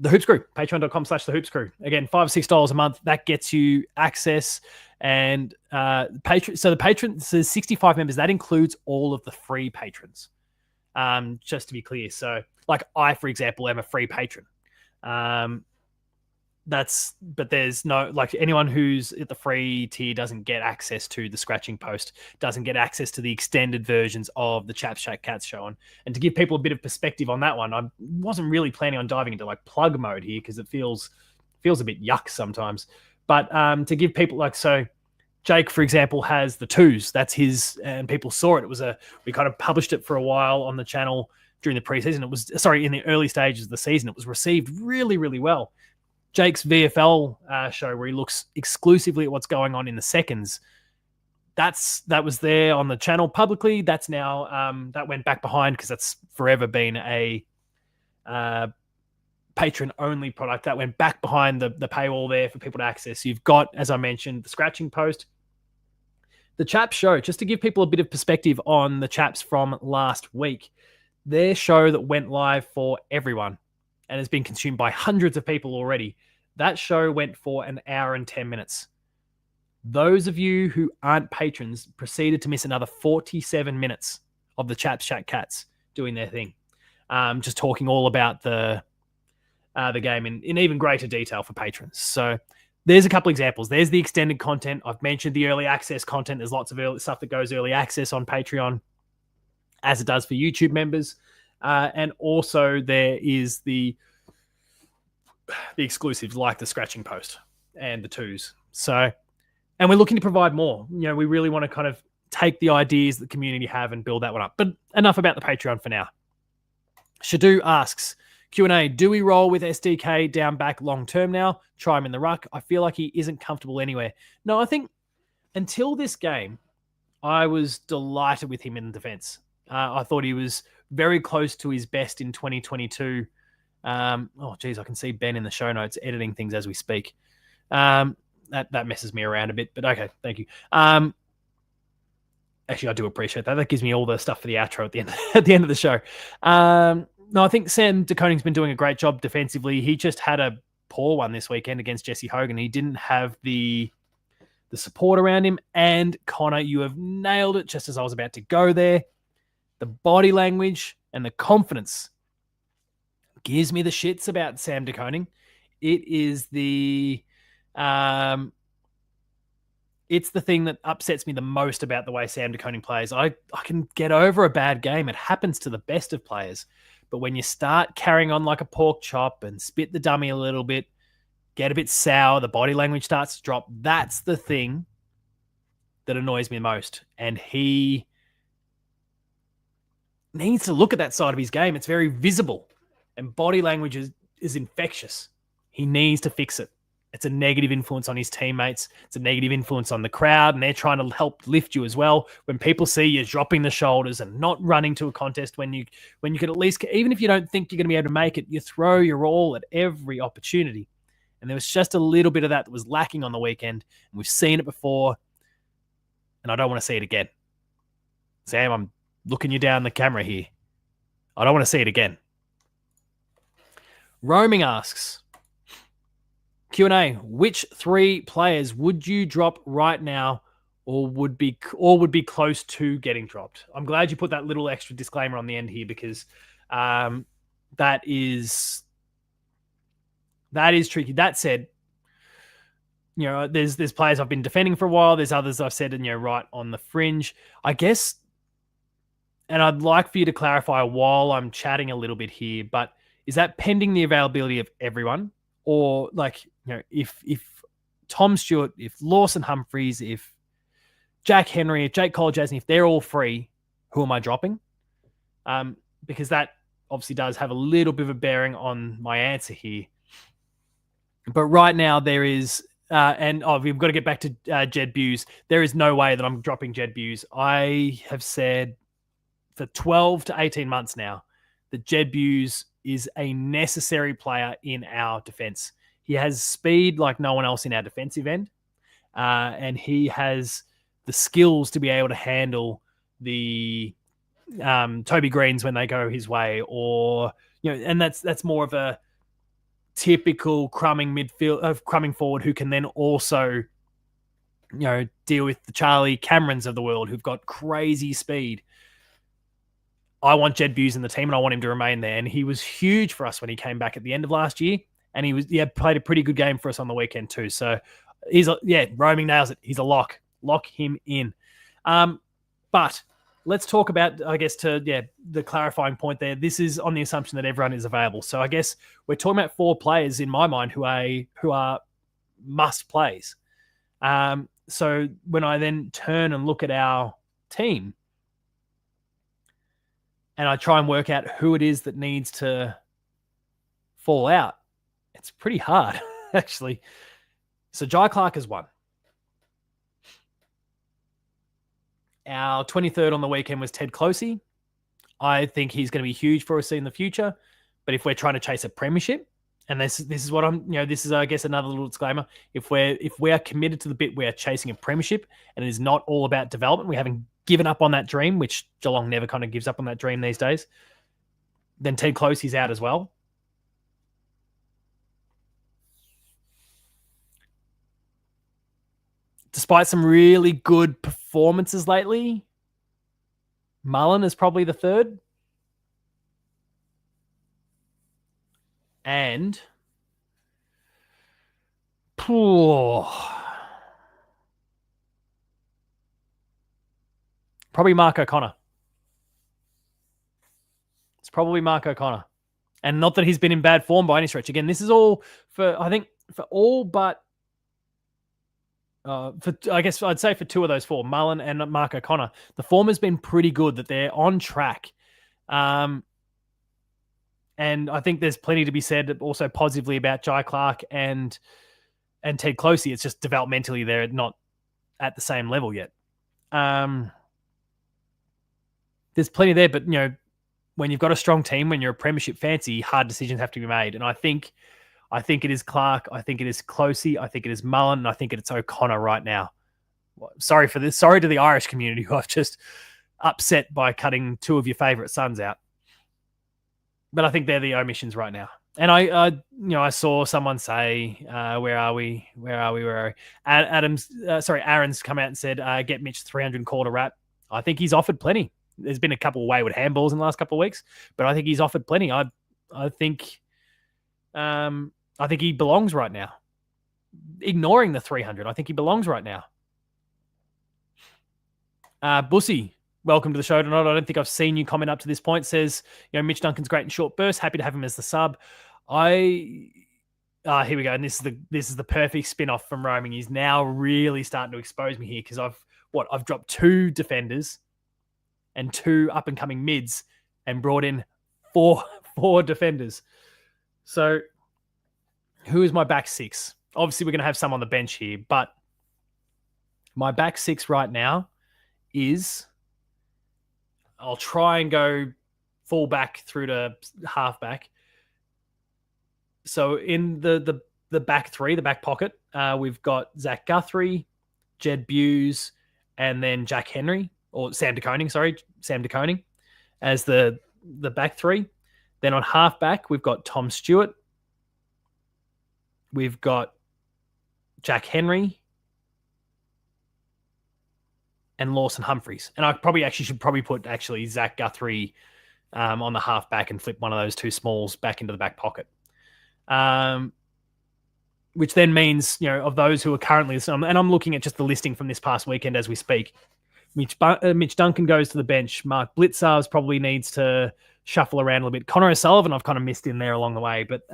The Hoops Crew, patreon.com/the Hoops Crew. Again, $5 or $6 a month. That gets you access. And the patron, so 65 members, that includes all of the free patrons. Just to be clear. So like I, for example, am a free patron. But there's no, like, anyone who's at the free tier doesn't get access to the Scratching Post, doesn't get access to the extended versions of the Chaps Chat Cats show. And to give people a bit of perspective on that one, I wasn't really planning on diving into like plug mode here because it feels feels a bit yuck sometimes. But to give people so Jake, for example, has the twos. That's his, and people saw it. We kind of published it for a while on the channel during the preseason. It was, in the early stages of the season. It was received really, really well. Jake's VFL show, where he looks exclusively at what's going on in the seconds, that was there on the channel publicly. That's now that went back behind, because that's forever been a patron only product. That went back behind the paywall there for people to access. You've got, as I mentioned, the scratching post, the Chaps show, just to give people a bit of perspective on the Chaps from last week. Their show that went live for everyone and has been consumed by hundreds of people already. That show went for an hour and 10 minutes. Those of you who aren't patrons proceeded to miss another 47 minutes of the Chaps Chat Cats doing their thing. Just talking all about the game in even greater detail for patrons. So there's a couple examples. There's the extended content. I've mentioned the early access content. There's lots of early stuff that goes early access on Patreon, as it does for YouTube members. And also there is the exclusives, like the scratching post and the twos. So, and we're looking to provide more. We really want to kind of take the ideas that the community have and build that one up. But enough about the Patreon for now. Shadu asks, Q&A, do we roll with SDK down back long term now? Try him in the ruck. I feel like he isn't comfortable anywhere. No, I think until this game, I was delighted with him in defense. I thought he was very close to his best in 2022. Oh, geez, I can see Ben in the show notes editing things as we speak. That messes me around a bit, but okay, thank you. Actually, I do appreciate that. That gives me all the stuff for the outro at the end of the show. No, I think Sam DeConing's been doing a great job defensively. He just had a poor one this weekend against Jesse Hogan. He didn't have the support around him. And Connor, you have nailed it just as I was about to go there. The body language and the confidence gives me the shits about Sam DeConing. It is it's the thing that upsets me the most about the way Sam DeConing plays. I can get over a bad game. It happens to the best of players. But when you start carrying on like a pork chop and spit the dummy a little bit, get a bit sour, the body language starts to drop, that's the thing that annoys me the most. And he needs to look at that side of his game. It's very visible. And body language is infectious. He needs to fix it. It's a negative influence on his teammates. It's a negative influence on the crowd, and they're trying to help lift you as well. When people see you dropping the shoulders and not running to a contest when you can at least, even if you don't think you're going to be able to make it, you throw your all at every opportunity. And there was just a little bit of that was lacking on the weekend, and we've seen it before, and I don't want to see it again. Sam, I'm looking you down the camera here. I don't want to see it again. Roaming asks, Q&A, which three players would you drop right now or would be close to getting dropped? I'm glad you put that little extra disclaimer on the end here, because that is tricky. That said, there's players I've been defending for a while. There's others I've said, right on the fringe, I guess. And I'd like for you to clarify while I'm chatting a little bit here, but is that pending the availability of everyone? Or if Tom Stewart, if Lawson Humphreys, if Jack Henry, if Jake Cole-Jasny, if they're all free, who am I dropping? Because that obviously does have a little bit of a bearing on my answer here. But right now there is, we've got to get back to Jed Buse. There is no way that I'm dropping Jed Buse. I have said for 12 to 18 months now that Jed Buse is a necessary player in our defense. He has speed like no one else in our defensive end. And he has the skills to be able to handle the Toby Greens when they go his way, or, and that's more of a typical crumbing forward who can then also, deal with the Charlie Camerons of the world who've got crazy speed. I want Jed Buse in the team, and I want him to remain there. And he was huge for us when he came back at the end of last year. And he played a pretty good game for us on the weekend too. So Roaming nails it. He's a lock. Lock him in. But let's talk about, I guess, the clarifying point there. This is on the assumption that everyone is available. So I guess we're talking about 4 players in my mind who are must plays. So when I then turn and look at our team and I try and work out who it is that needs to fall out, it's pretty hard, actually. So Jai Clark is one. Our 23rd on the weekend was Ted Closey. I think he's going to be huge for us in the future. But if we're trying to chase a premiership, and this is what I'm, this is, I guess, another little disclaimer. If we are committed to the bit, we are chasing a premiership, and it is not all about development. We haven't given up on that dream, which Geelong never kind of gives up on that dream these days. Then Ted Closey's out as well. Despite some really good performances lately, Mullen is probably the third. And probably Mark O'Connor. It's probably Mark O'Connor. And not that he's been in bad form by any stretch. Again, this is all for all but I guess I'd say for 2 of those 4, Mullen and Mark O'Connor, the form has been pretty good, that they're on track. And I think there's plenty to be said also positively about Jai Clark and Ted Closey. It's just developmentally they're not at the same level yet. There's plenty there, but when you've got a strong team, when you're a premiership fancy, hard decisions have to be made. And I think it is Clark. I think it is Closey. I think it is Mullen. And I think it's O'Connor right now. Sorry for this. Sorry to the Irish community who I've just upset by cutting 2 of your favourite sons out. But I think they're the omissions right now. And I saw someone say, where are we? Aaron's come out and said, get Mitch 300 called a rat. I think he's offered plenty. There's been a couple of wayward handballs in the last couple of weeks, but I think he's offered plenty. I think he belongs right now. Ignoring the 300, I think he belongs right now. Bussy, welcome to the show tonight. I don't think I've seen you comment up to this point. Says, Mitch Duncan's great in short bursts. Happy to have him as the sub. Here we go. And this is the perfect spin-off from roaming. He's now really starting to expose me here because I've dropped 2 defenders and 2 up-and-coming mids and brought in 4 defenders. So who is my back 6? Obviously, we're going to have some on the bench here, but my back 6 right now is, I'll try and go full back through to half back. So in the back 3, the back pocket, we've got Zach Guthrie, Jed Buse, and then Jack Henry, or Sam De Koning, as the back 3. Then on half back, we've got Tom Stewart. We've got Jack Henry and Lawson Humphreys. And I should put Zach Guthrie on the half back and flip one of those 2 smalls back into the back pocket. Which then means, of those who are currently, and I'm looking at just the listing from this past weekend as we speak. Mitch Duncan goes to the bench. Mark Blitzarves probably needs to shuffle around a little bit. Connor O'Sullivan, I've kind of missed in there along the way, but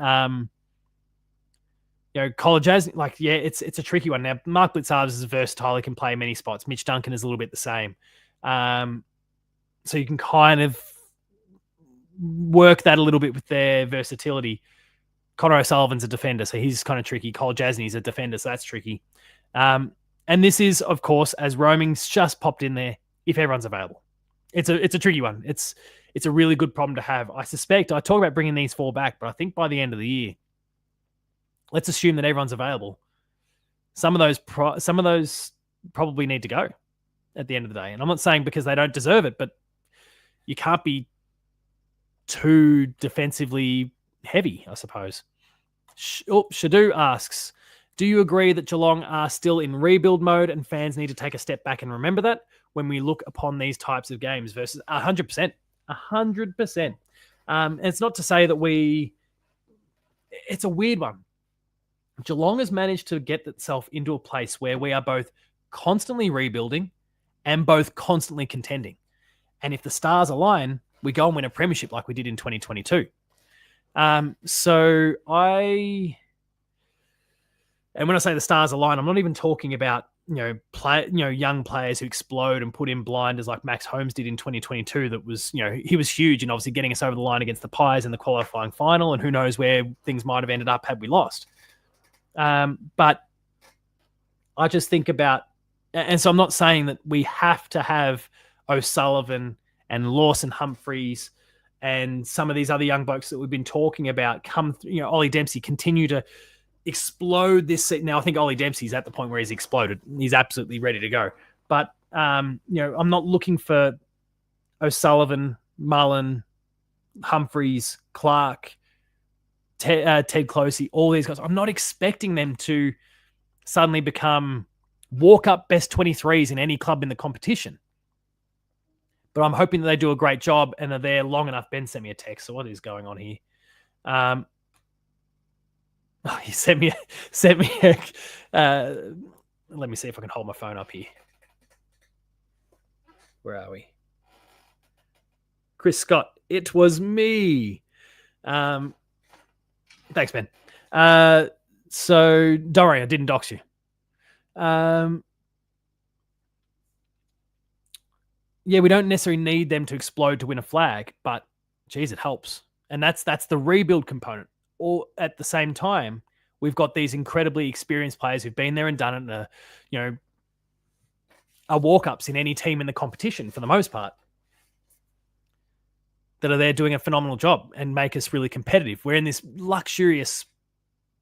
College as it's a tricky one. Now, Mark Blitzarves is versatile; he can play many spots. Mitch Duncan is a little bit the same, so you can kind of work that a little bit with their versatility. Connor O'Sullivan's a defender, so he's kind of tricky. Cole Jasney's a defender, so that's tricky. And this is, of course, as roaming's just popped in there, if everyone's available. It's a tricky one. It's a really good problem to have. I suspect, I talk about bringing these 4 back, but I think by the end of the year, let's assume that everyone's available. Some of those probably need to go at the end of the day. And I'm not saying because they don't deserve it, but you can't be too defensively heavy, I suppose. Shadu asks, do you agree that Geelong are still in rebuild mode and fans need to take a step back and remember that when we look upon these types of games? Versus 100%. 100%. And it's not to say that it's a weird one. Geelong has managed to get itself into a place where we are both constantly rebuilding and both constantly contending. And if the stars align, we go and win a premiership like we did in 2022. And when I say the stars align, I'm not even talking about young players who explode and put in blinders like Max Holmes did in 2022. That was, he was huge and obviously getting us over the line against the Pies in the qualifying final, and who knows where things might have ended up had we lost. But I just think about, and so I'm not saying that we have to have O'Sullivan and Lawson Humphreys and some of these other young blokes that we've been talking about come, Ollie Dempsey continue to explode this season. Now, I think Ollie Dempsey's at the point where he's exploded. He's absolutely ready to go. But, I'm not looking for O'Sullivan, Mullen, Humphreys, Clark, Ted Closey, all these guys. I'm not expecting them to suddenly become walk-up best 23s in any club in the competition. But I'm hoping that they do a great job and are there long enough. Ben sent me a text. So what is going on here? He sent me let me see if I can hold my phone up here. Where are we? Chris Scott, it was me. Thanks, Ben. So don't worry, I didn't dox you. Yeah, we don't necessarily need them to explode to win a flag, but geez, it helps. And that's the rebuild component. Or at the same time, we've got these incredibly experienced players who've been there and done it, and are walk-ups in any team in the competition for the most part, that are there doing a phenomenal job and make us really competitive. We're in this luxurious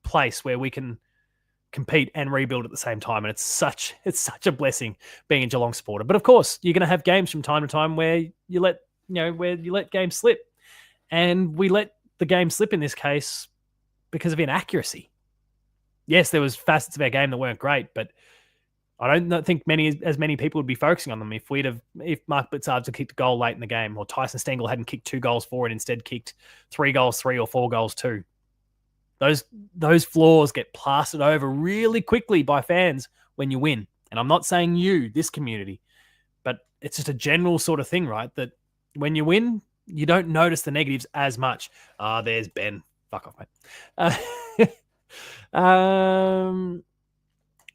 place where we can compete and rebuild at the same time, and it's such a blessing being a Geelong supporter. But of course, you're going to have games from time to time where you let games slip, and we let the game slip in this case because of inaccuracy. Yes, there was facets of our game that weren't great, but I don't think as many people would be focusing on them if Mark Blitzards had kicked a goal late in the game, or Tyson Stengel hadn't kicked 2 goals for and instead kicked 3 goals 3 or 4 goals 2. Those flaws get plastered over really quickly by fans when you win. And I'm not saying this community, but it's just a general sort of thing, right? That when you win, you don't notice the negatives as much. There's Ben. Fuck off, mate.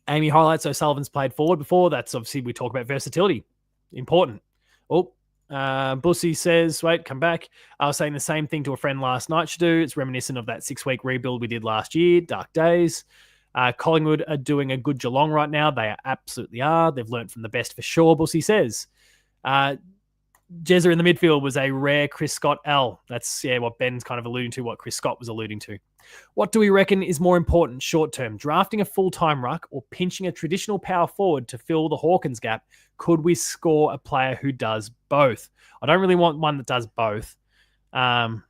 Amy highlights O'Sullivan's played forward before. That's obviously, we talk about versatility. Important. Bussy says, wait, come back. I was saying the same thing to a friend last night, Shadu. It's reminiscent of that 6-week rebuild we did last year. Dark days. Collingwood are doing a good Geelong right now. They absolutely are. They've learned from the best for sure, Bussy says. Jezza in the midfield was a rare Chris Scott L. That's what Ben's kind of alluding to, what Chris Scott was alluding to. What do we reckon is more important short-term, drafting a full-time ruck or pinching a traditional power forward to fill the Hawkins gap? Could we score a player who does both? I don't really want one that does both. And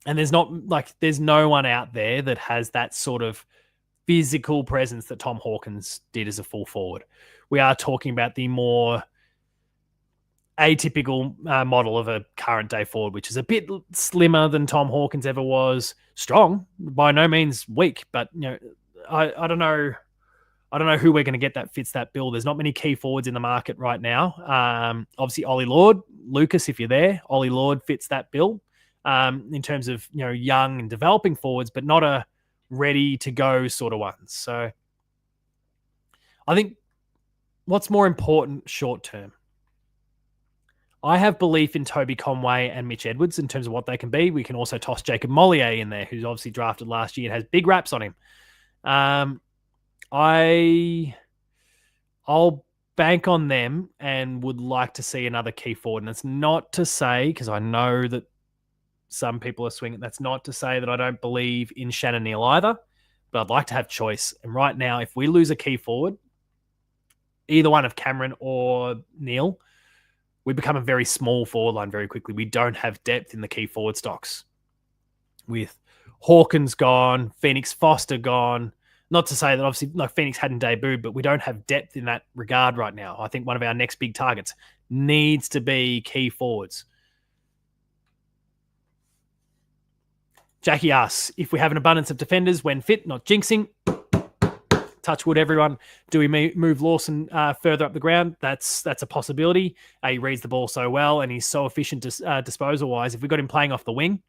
there's no one out there that has that sort of physical presence that Tom Hawkins did as a full forward. We are talking about the more atypical model of a current day forward, which is a bit slimmer than Tom Hawkins ever was. Strong, by no means weak, but I don't know who we're going to get that fits that bill. There's not many key forwards in the market right now. Obviously, Ollie Lord, Lucas, if you're there, Ollie Lord fits that bill in terms of young and developing forwards, but not a ready to go sort of ones. So I think what's more important short term, I have belief in Toby Conway and Mitch Edwards in terms of what they can be. We can also toss Jacob Mollier in there, who's obviously drafted last year and has big raps on him. I'll bank on them and would like to see another key forward. And it's not to say, because I know that some people are swinging, that's not to say that I don't believe in Shannon Neal either, but I'd like to have choice. And right now, if we lose a key forward, either one of Cameron or Neal, we become a very small forward line very quickly. We don't have depth in the key forward stocks. With Hawkins gone, Phoenix Foster gone. Not to say that obviously Phoenix hadn't debuted, but we don't have depth in that regard right now. I think one of our next big targets needs to be key forwards. Jackie asks, if we have an abundance of defenders when fit, not jinxing, touch wood, everyone. Do we move Lawson further up the ground? That's a possibility. He reads the ball so well, and he's so efficient disposal-wise. If we got him playing off the wing,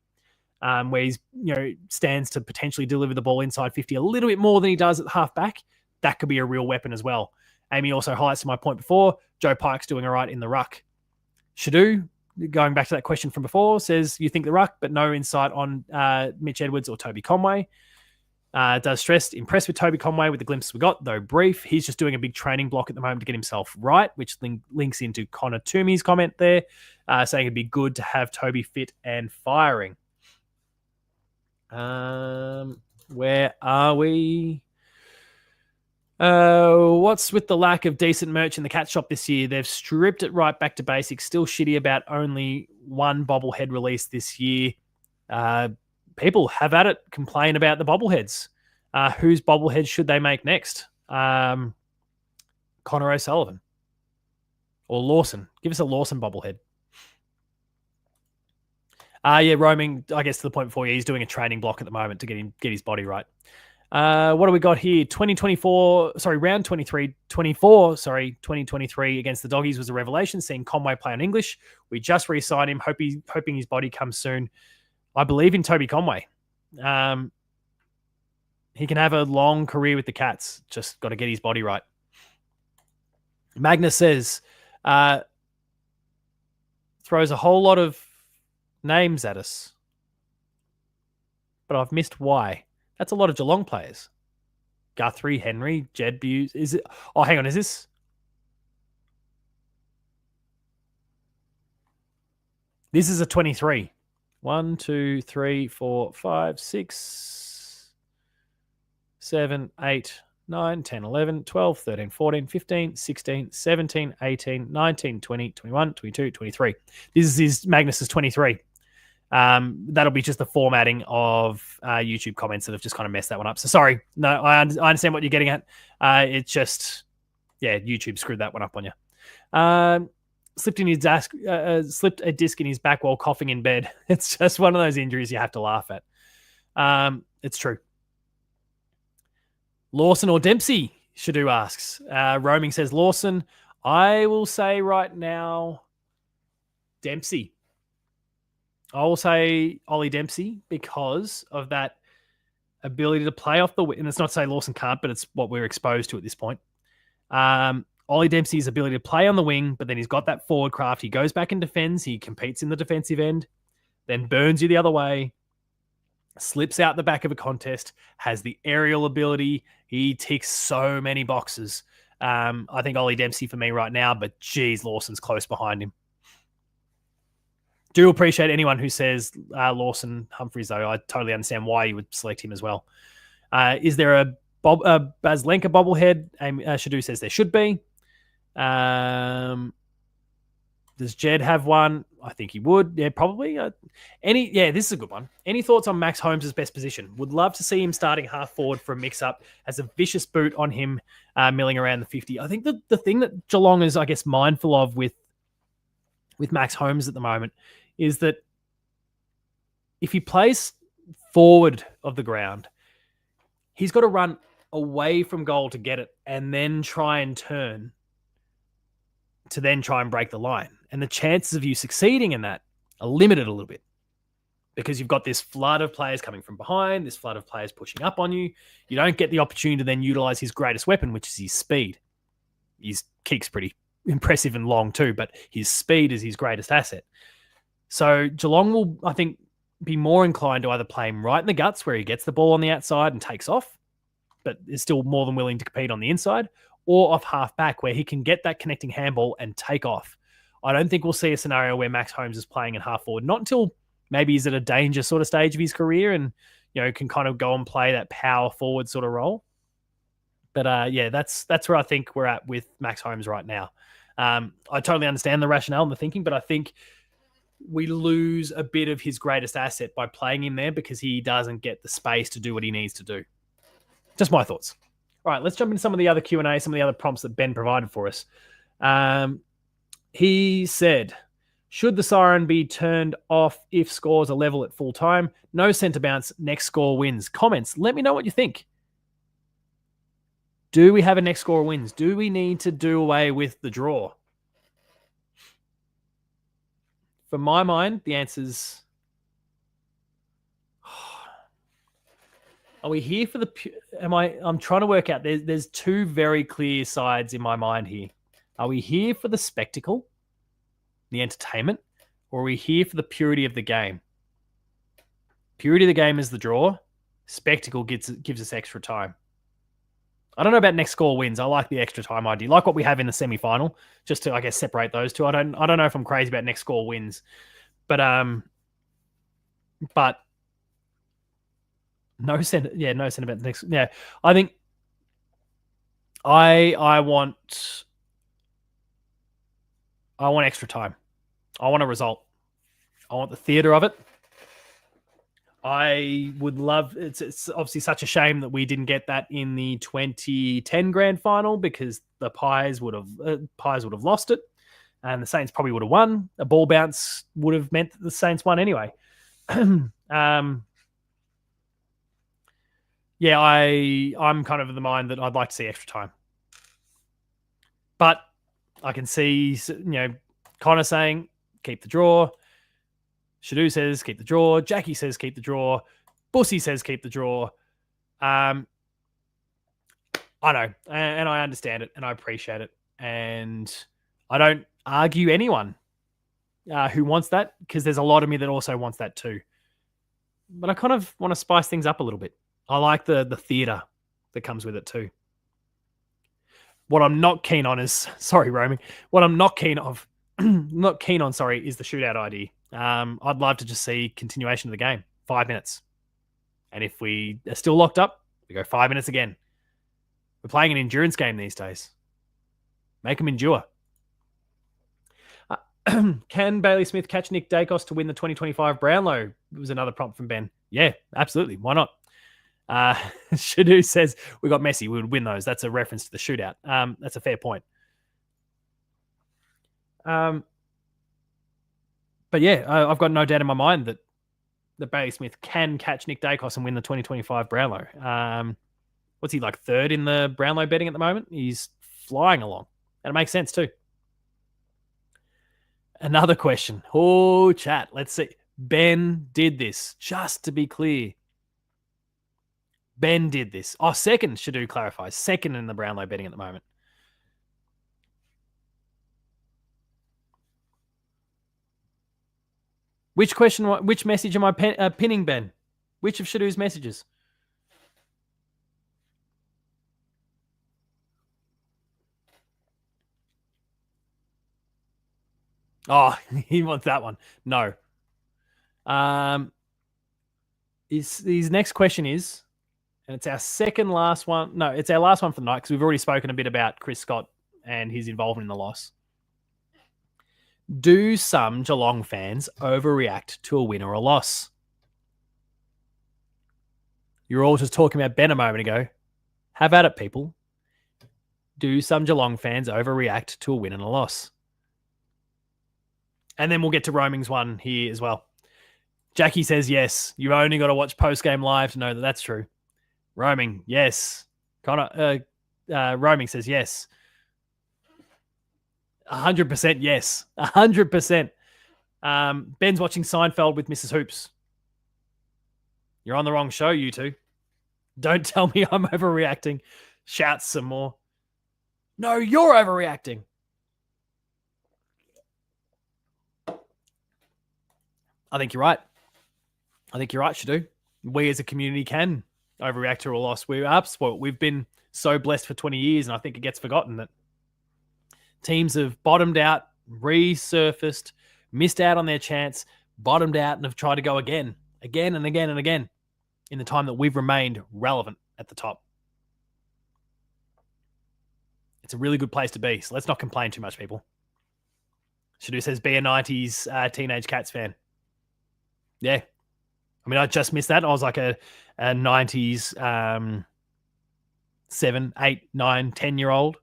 where he's stands to potentially deliver the ball inside 50 a little bit more than he does at half-back, that could be a real weapon as well. Amy also highlights to my point before, Joe Pike's doing all right in the ruck. Shadu, going back to that question from before, says you think the ruck, but no insight on Mitch Edwards or Toby Conway. Does stress, impressed with Toby Conway with the glimpses we got, though brief. He's just doing a big training block at the moment to get himself right, which links into Connor Toomey's comment there, saying it'd be good to have Toby fit and firing. Where are we? What's with the lack of decent merch in the cat shop this year? They've stripped it right back to basics. Still shitty about only one bobblehead release this year. People have at it, complain about the bobbleheads. Whose bobblehead should they make next? Connor O'Sullivan or Lawson. Give us a Lawson bobblehead. Roaming, I guess to the point before, he's doing a training block at the moment to get his body right. What do we got here? Round 2023 against the Doggies was a revelation. Seeing Conway play on English. We just re-signed him, hoping his body comes soon. I believe in Toby Conway. He can have a long career with the Cats. Just got to get his body right. Magnus says, throws a whole lot of names at us, but I've missed why. That's a lot of Geelong players. Guthrie, Henry, Jed Buse. Is it? Oh, hang on. Is this? This is a 23. 1, 2, 3, 4, 5, 6, 7, 8, 9, 10, 11, 12, 13, 14, 15, 16, 17, 18, 19, 20, 21, 22, 23. This is Magnus's 23. That'll be just the formatting of YouTube comments that have just kind of messed that one up. So sorry. No, I understand what you're getting at. It's just, YouTube screwed that one up on you. Slipped a disc in his back while coughing in bed. It's just one of those injuries you have to laugh at. It's true. Lawson or Dempsey? Shadu asks. Roaming says Lawson. I will say right now, Dempsey. I will say Ollie Dempsey because of that ability to play off the wing. And it's not to say Lawson can't, but it's what we're exposed to at this point. Ollie Dempsey's ability to play on the wing, but then he's got that forward craft. He goes back and defends. He competes in the defensive end, then burns you the other way, slips out the back of a contest, has the aerial ability. He ticks so many boxes. I think Ollie Dempsey for me right now, but geez, Lawson's close behind him. Do appreciate anyone who says Lawson Humphries, though. I totally understand why you would select him as well. Is there a Baslenka bobblehead? Shadu says there should be. Does Jed have one? I think he would. Yeah, probably. This is a good one. Any thoughts on Max Holmes' best position? Would love to see him starting half forward for a mix-up. Has a vicious boot on him, milling around the 50. I think the thing that Geelong is, I guess, mindful of with Max Holmes at the moment is that if he plays forward of the ground, he's got to run away from goal to get it and then try and turn to then try and break the line. And the chances of you succeeding in that are limited a little bit because you've got this flood of players coming from behind, this flood of players pushing up on you. You don't get the opportunity to then utilize his greatest weapon, which is his speed. His kick's pretty impressive and long too, but his speed is his greatest asset. So Geelong will, I think, be more inclined to either play him right in the guts where he gets the ball on the outside and takes off, but is still more than willing to compete on the inside, or off half back where he can get that connecting handball and take off. I don't think we'll see a scenario where Max Holmes is playing in half forward, not until maybe he's at a danger sort of stage of his career and, can kind of go and play that power forward sort of role. But that's where I think we're at with Max Holmes right now. I totally understand the rationale and the thinking, but I think we lose a bit of his greatest asset by playing him there because he doesn't get the space to do what he needs to do. Just my thoughts. All right, let's jump into some of the other Q&A, some of the other prompts that Ben provided for us. He said, should the siren be turned off if scores are level at full time? No centre bounce, next score wins. Comments, let me know what you think. Do we have a next score wins? Do we need to do away with the draw? For my mind, the answer's... Are we here for the... I'm trying to work out. There's two very clear sides in my mind here. Are we here for the spectacle, the entertainment, or are we here for the purity of the game? Purity of the game is the draw. Spectacle gives us extra time. I don't know about next score wins. I like the extra time idea, like what we have in the semi-final, just to, I guess, separate those two. I don't know if I'm crazy about next score wins, but no sentiment next. Yeah, I think I want extra time. I want a result. I want the theatre of it. I would love... It's obviously such a shame that we didn't get that in the 2010 grand final, because the Pies would have lost it, and the Saints probably would have won. A ball bounce would have meant that the Saints won anyway. Yeah, I'm kind of of the mind that I'd like to see extra time, but I can see, Connor saying keep the draw. Shadu says keep the draw. Jackie says keep the draw. Bussy says keep the draw. I know, and I understand it, and I appreciate it, and I don't argue anyone who wants that, because there's a lot of me that also wants that too. But I kind of want to spice things up a little bit. I like the theatre that comes with it too. What I'm not keen on is... Sorry, roaming. What I'm not keen on, is the shootout idea. I'd love to just see continuation of the game, 5 minutes. And if we are still locked up, we go 5 minutes again. We're playing an endurance game these days. Make them endure. Can Bailey Smith catch Nick Dacos to win the 2025 Brownlow? It was another prompt from Ben. Yeah, absolutely. Why not? Shadu says we got Messi. We would win those. That's a reference to the shootout. That's a fair point. But yeah, I've got no doubt in my mind that Bailey Smith can catch Nick Dacos and win the 2025 Brownlow. What's he, like third in the Brownlow betting at the moment? He's flying along. And it makes sense too. Another question. Oh, chat. Let's see. Ben did this, just to be clear. Ben did this. Oh, second, Shadu clarifies. Second in the Brownlow betting at the moment. Which message am I pinning, Ben? Which of Shadu's messages? Oh, he wants that one. No. His next question is, and it's our second last one. No, it's our last one for the night, because we've already spoken a bit about Chris Scott and his involvement in the loss. Do some Geelong fans overreact to a win or a loss? You were all just talking about Ben a moment ago. Have at it, people. Do some Geelong fans overreact to a win and a loss? And then we'll get to Roaming's one here as well. Jackie says yes. You've only got to watch post-game live to know that that's true. Roaming, yes. Connor, Roaming says yes. 100% yes. 100%. Ben's watching Seinfeld with Mrs. Hoops. You're on the wrong show, you two. Don't tell me I'm overreacting. Shout some more. No, you're overreacting. I think you're right. Shadu. We as a community can overreact to a loss. We are spoiled. We've been so blessed for 20 years, and I think it gets forgotten that teams have bottomed out, resurfaced, missed out on their chance, bottomed out, and have tried to go again and again and again in the time that we've remained relevant at the top. It's a really good place to be, so let's not complain too much, people. Shadu says, be a 90s Teenage Cats fan. Yeah. I mean, I just missed that. I was like a 90s 7, 8, 9, 10-year-old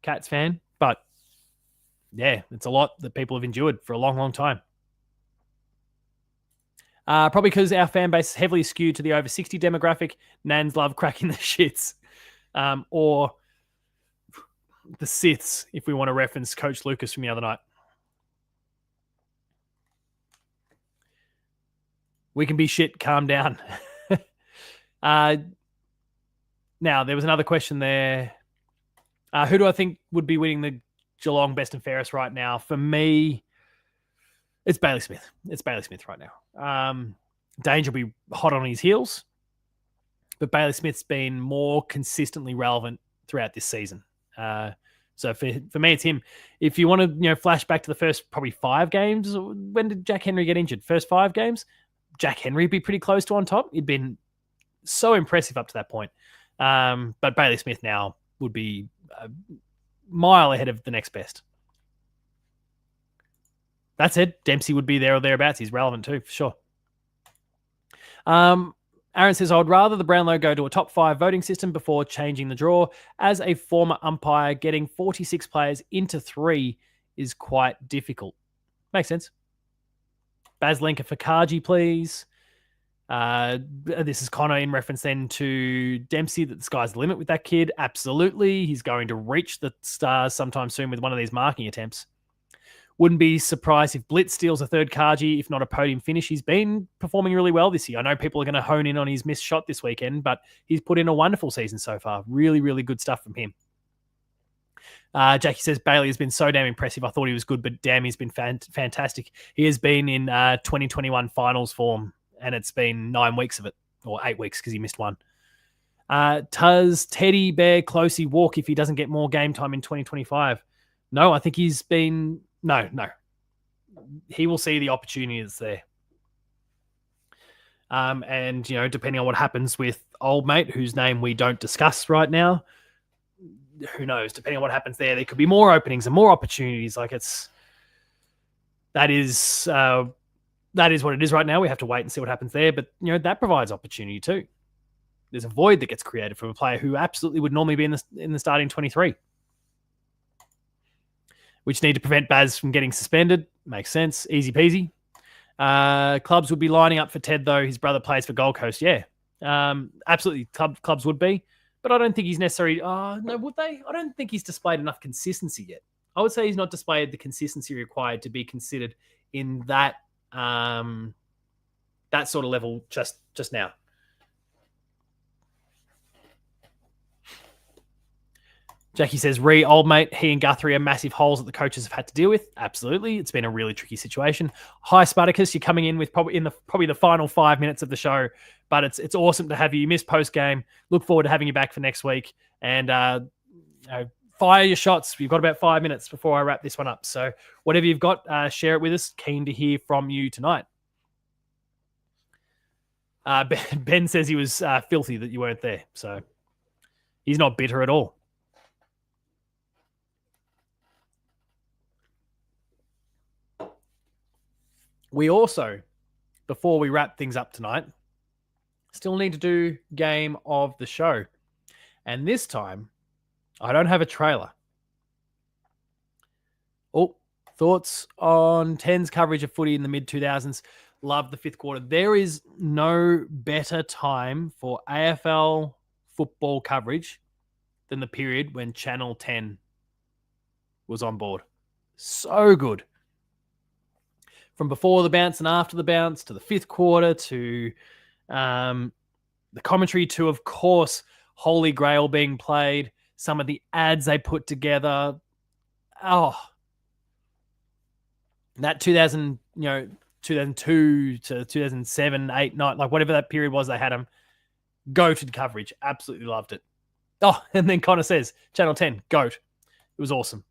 Cats fan. But, yeah, it's a lot that people have endured for a long, long time. Probably because our fan base is heavily skewed to the over 60 demographic. Nans love cracking the shits. Or the Siths, if we want to reference Coach Lucas from the other night. We can be shit, calm down. Now, there was another question there. Who do I think would be winning the Geelong best and fairest right now? For me, it's Bailey Smith. It's Bailey Smith right now. Danger will be hot on his heels, but Bailey Smith's been more consistently relevant throughout this season. So for me, it's him. If you want to flash back to the first probably 5 games, when did Jack Henry get injured? First 5 games? Jack Henry would be pretty close to on top. He'd been so impressive up to that point. But Bailey Smith now would be a mile ahead of the next best. That said, Dempsey would be there or thereabouts. He's relevant too, for sure. Aaron says, I would rather the Brownlow go to a top 5 voting system before changing the draw. As a former umpire, getting 46 players into 3 is quite difficult. Makes sense. Baz Lenker for Kaji, please. This is Connor in reference then to Dempsey, that the sky's the limit with that kid. Absolutely. He's going to reach the stars sometime soon with one of these marking attempts. Wouldn't be surprised if Blitz steals a third Kaji, if not a podium finish. He's been performing really well this year. I know people are going to hone in on his missed shot this weekend, but he's put in a wonderful season so far. Really, really good stuff from him. Jackie says, Bailey has been so damn impressive. I thought he was good, but damn, he's been fantastic. He has been in 2021 finals form, and it's been 9 weeks of it, or 8 weeks because he missed one. Does Teddy Bear Closey walk if he doesn't get more game time in 2025? No, I think he's been... No. He will see the opportunity that's there. And, depending on what happens with old mate, whose name we don't discuss right now, who knows? Depending on what happens there could be more openings and more opportunities. That is what it is right now. We have to wait and see what happens there. But, that provides opportunity too. There's a void that gets created from a player who absolutely would normally be in the starting 23. Which need to prevent Baz from getting suspended. Makes sense. Easy peasy. Clubs would be lining up for Ted, though. His brother plays for Gold Coast. Yeah. Absolutely. Clubs would be. But I don't think he's necessarily... no, would they? I don't think he's displayed enough consistency yet. I would say he's not displayed the consistency required to be considered in that that sort of level just now. Jackie says, old mate, he and Guthrie are massive holes that the coaches have had to deal with. Absolutely. It's been a really tricky situation. Hi, Spartacus. You're coming in with probably the final 5 minutes of the show, but it's awesome to have you. You missed post-game. Look forward to having you back for next week. And fire your shots. We've got about 5 minutes before I wrap this one up. So whatever you've got, share it with us. Keen to hear from you tonight. Ben says he was filthy that you weren't there. So he's not bitter at all. We also, before we wrap things up tonight, still need to do game of the show. And this time, I don't have a trailer. Oh, thoughts on 10's coverage of footy in the mid-2000s. Love the 5th quarter. There is no better time for AFL football coverage than the period when Channel 10 was on board. So good. From before the bounce and after the bounce to the 5th quarter to the commentary to, of course, Holy Grail being played, some of the ads they put together. Oh, that 2002 to 2007, 8, 9, like whatever that period was, they had them. Goated coverage. Absolutely loved it. Oh, and then Connor says, Channel 10, goat. It was awesome.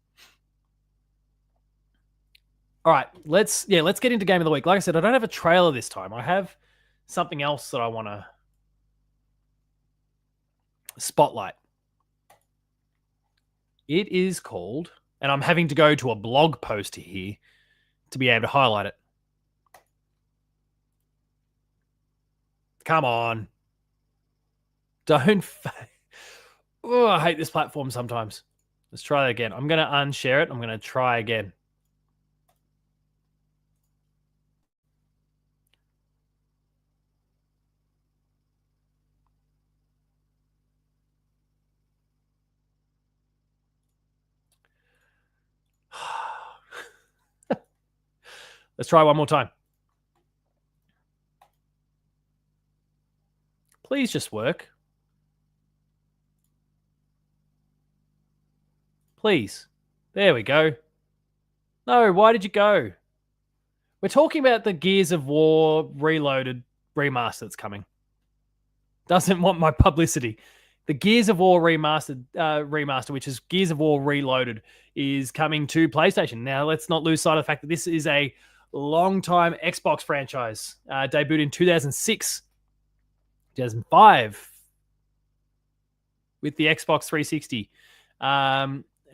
All right, let's get into game of the week. Like I said, I don't have a trailer this time. I have something else that I want to spotlight. It is called, and I'm having to go to a blog post here to be able to highlight it. Come on. Don't... Oh, I hate this platform sometimes. Let's try that again. I'm going to unshare it. I'm going to try again. Let's try one more time. Please just work. Please. There we go. No, why did you go? We're talking about the Gears of War Reloaded remaster that's coming. Doesn't want my publicity. The Gears of War remaster, which is Gears of War Reloaded, is coming to PlayStation. Now, let's not lose sight of the fact that this is a long-time Xbox franchise. Debuted in 2006, 2005 with the Xbox 360.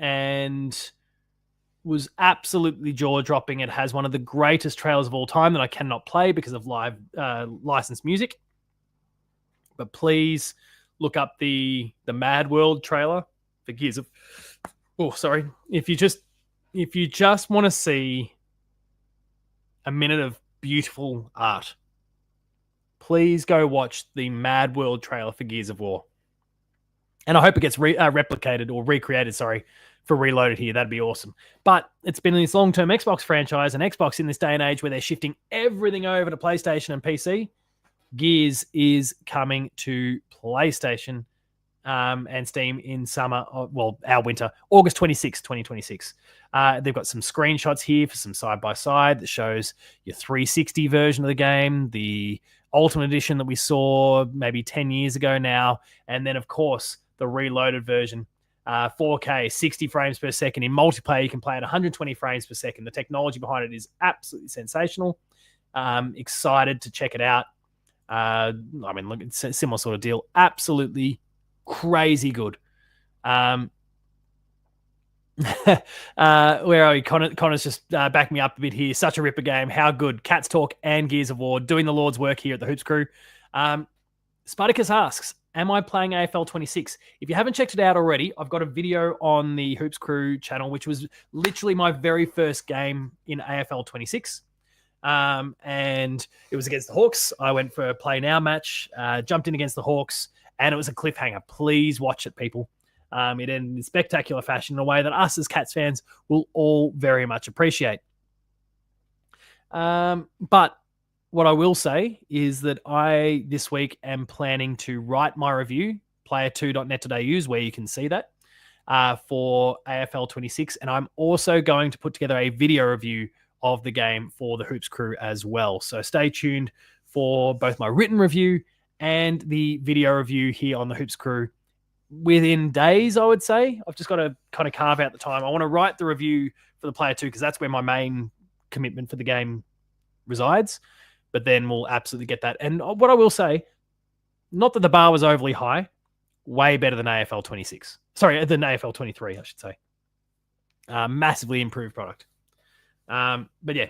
And was absolutely jaw-dropping. It has one of the greatest trailers of all time that I cannot play because of live licensed music. But please look up the Mad World trailer for Gears of... Oh, sorry. If you just want to see a minute of beautiful art, please go watch the Mad World trailer for Gears of War. And I hope it gets replicated or recreated, for Reloaded here. That'd be awesome. But it's been in this long-term Xbox franchise, and Xbox in this day and age where they're shifting everything over to PlayStation and PC, Gears is coming to PlayStation and Steam in summer, our winter, August 26, 2026. They've got some screenshots here for some side-by-side that shows your 360 version of the game, the Ultimate Edition that we saw maybe 10 years ago now, and then, of course, the Reloaded version. 4K, 60 frames per second. In multiplayer, you can play at 120 frames per second. The technology behind it is absolutely sensational. Excited to check it out. Look, it's a similar sort of deal. Absolutely crazy good. Where are we? Connor's just backing me up a bit here. Such a ripper game. How good. Cats Talk and Gears of War. Doing the Lord's work here at the Hoops Crew. Spartacus asks, am I playing AFL 26? If you haven't checked it out already, I've got a video on the Hoops Crew channel, which was literally my very first game in AFL 26. And it was against the Hawks. I went for a play now match, jumped in against the Hawks, and it was a cliffhanger. Please watch it, people. It ended in spectacular fashion in a way that us as Cats fans will all very much appreciate. But what I will say is that I, this week, am planning to write my review, player2.net.au is where you can see that, for AFL 26. And I'm also going to put together a video review of the game for the Hoops Crew as well. So stay tuned for both my written review and the video review here on the Hoops Crew within days, I would say. I've just got to kind of carve out the time. I want to write the review for the Player 2 because that's where my main commitment for the game resides. But then we'll absolutely get that. And what I will say, not that the bar was overly high, way better than AFL 26. Sorry, than AFL 23, I should say. Massively improved product. But yeah,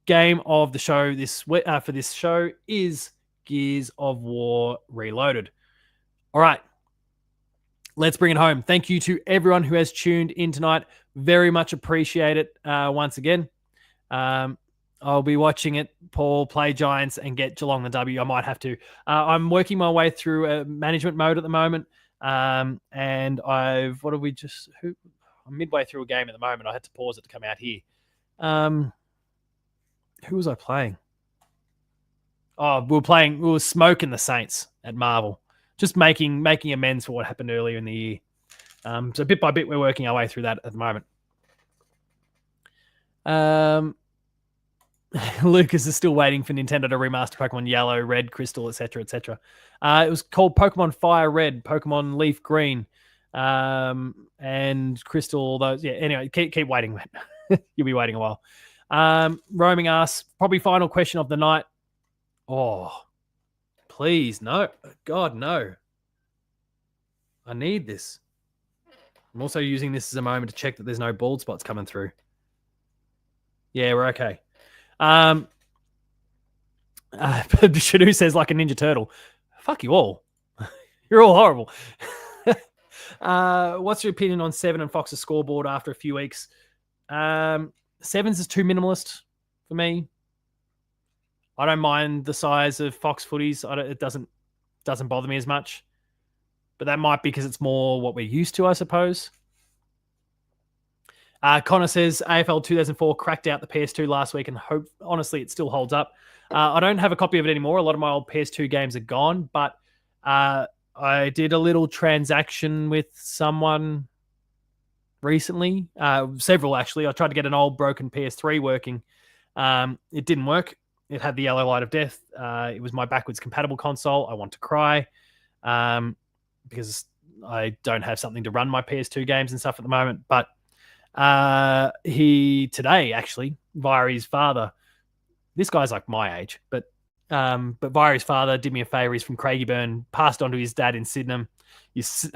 game of the show for this show is Gears of War Reloaded. All right, let's bring it home. Thank you to everyone who has tuned in tonight. Very much appreciate it once again. I'll be watching it, Paul, play Giants and get Geelong the W. I might have to. I'm working my way through management mode at the moment. And I'm midway through a game at the moment. I had to pause it to come out here. Who was I playing? Oh, we were smoking the Saints at Marvel. Just making amends for what happened earlier in the year. So bit by bit, we're working our way through that at the moment. Lucas is still waiting for Nintendo to remaster Pokemon Yellow, Red, Crystal, etc., etc. It was called Pokemon Fire Red, Pokemon Leaf Green, and Crystal. All those, yeah. Anyway, keep waiting, man. You'll be waiting a while. Roaming asks, probably final question of the night. Oh, please, no. God, no. I need this. I'm also using this as a moment to check that there's no bald spots coming through. Yeah, we're okay. Shadu says like a Ninja Turtle. Fuck you all. You're all horrible. What's your opinion on Seven and Fox's scoreboard after a few weeks? Sevens is too minimalist for me. I don't mind the size of Fox footies. It doesn't bother me as much. But that might be because it's more what we're used to, I suppose. Connor says AFL 2004 cracked out the PS2 last week and honestly, it still holds up. I don't have a copy of it anymore. A lot of my old PS2 games are gone, but I did a little transaction with someone recently, several actually. I tried to get an old broken PS3 working. It didn't work. It had the yellow light of death. It was my backwards compatible console. I want to cry because I don't have something to run my PS2 games and stuff at the moment. But he today actually via his father, this guy's like my age, but via his father did me a favor. He's from Craigieburn, passed on to his dad in Sydenham. His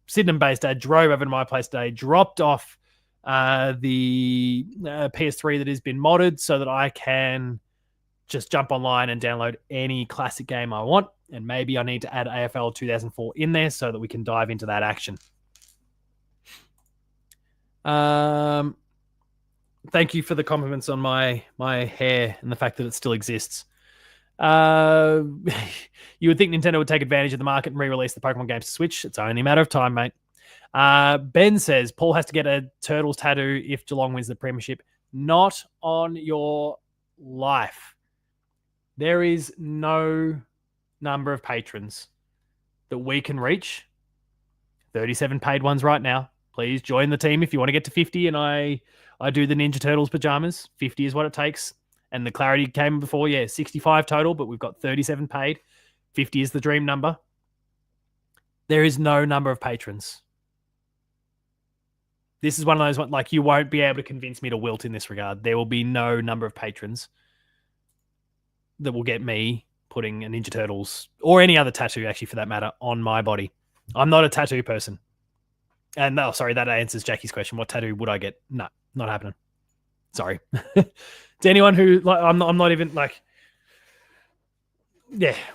Sydenham-based dad drove over to my place today, dropped off the PS3 that has been modded so that I can just jump online and download any classic game I want. And maybe I need to add AFL 2004 in there so that we can dive into that action. Thank you for the compliments on my hair and the fact that it still exists. You would think Nintendo would take advantage of the market and re-release the Pokemon games to Switch. It's only a matter of time, mate. Ben says Paul has to get a Turtles tattoo if Geelong wins the premiership. Not on your life. There is no number of patrons that we can reach. 37 paid ones right now. Please join the team if you want to get to 50, and I do the Ninja Turtles pajamas. 50 is what it takes. And the clarity came before, 65 total, but we've got 37 paid. 50 is the dream number. There is no number of patrons. This is one of those, like, you won't be able to convince me to wilt in this regard. There will be no number of patrons that will get me putting a Ninja Turtles or any other tattoo, actually, for that matter, on my body. I'm not a tattoo person. And no, sorry, that answers Jackie's question. What tattoo would I get? No, not happening. Sorry. To anyone who, like, I'm not even like,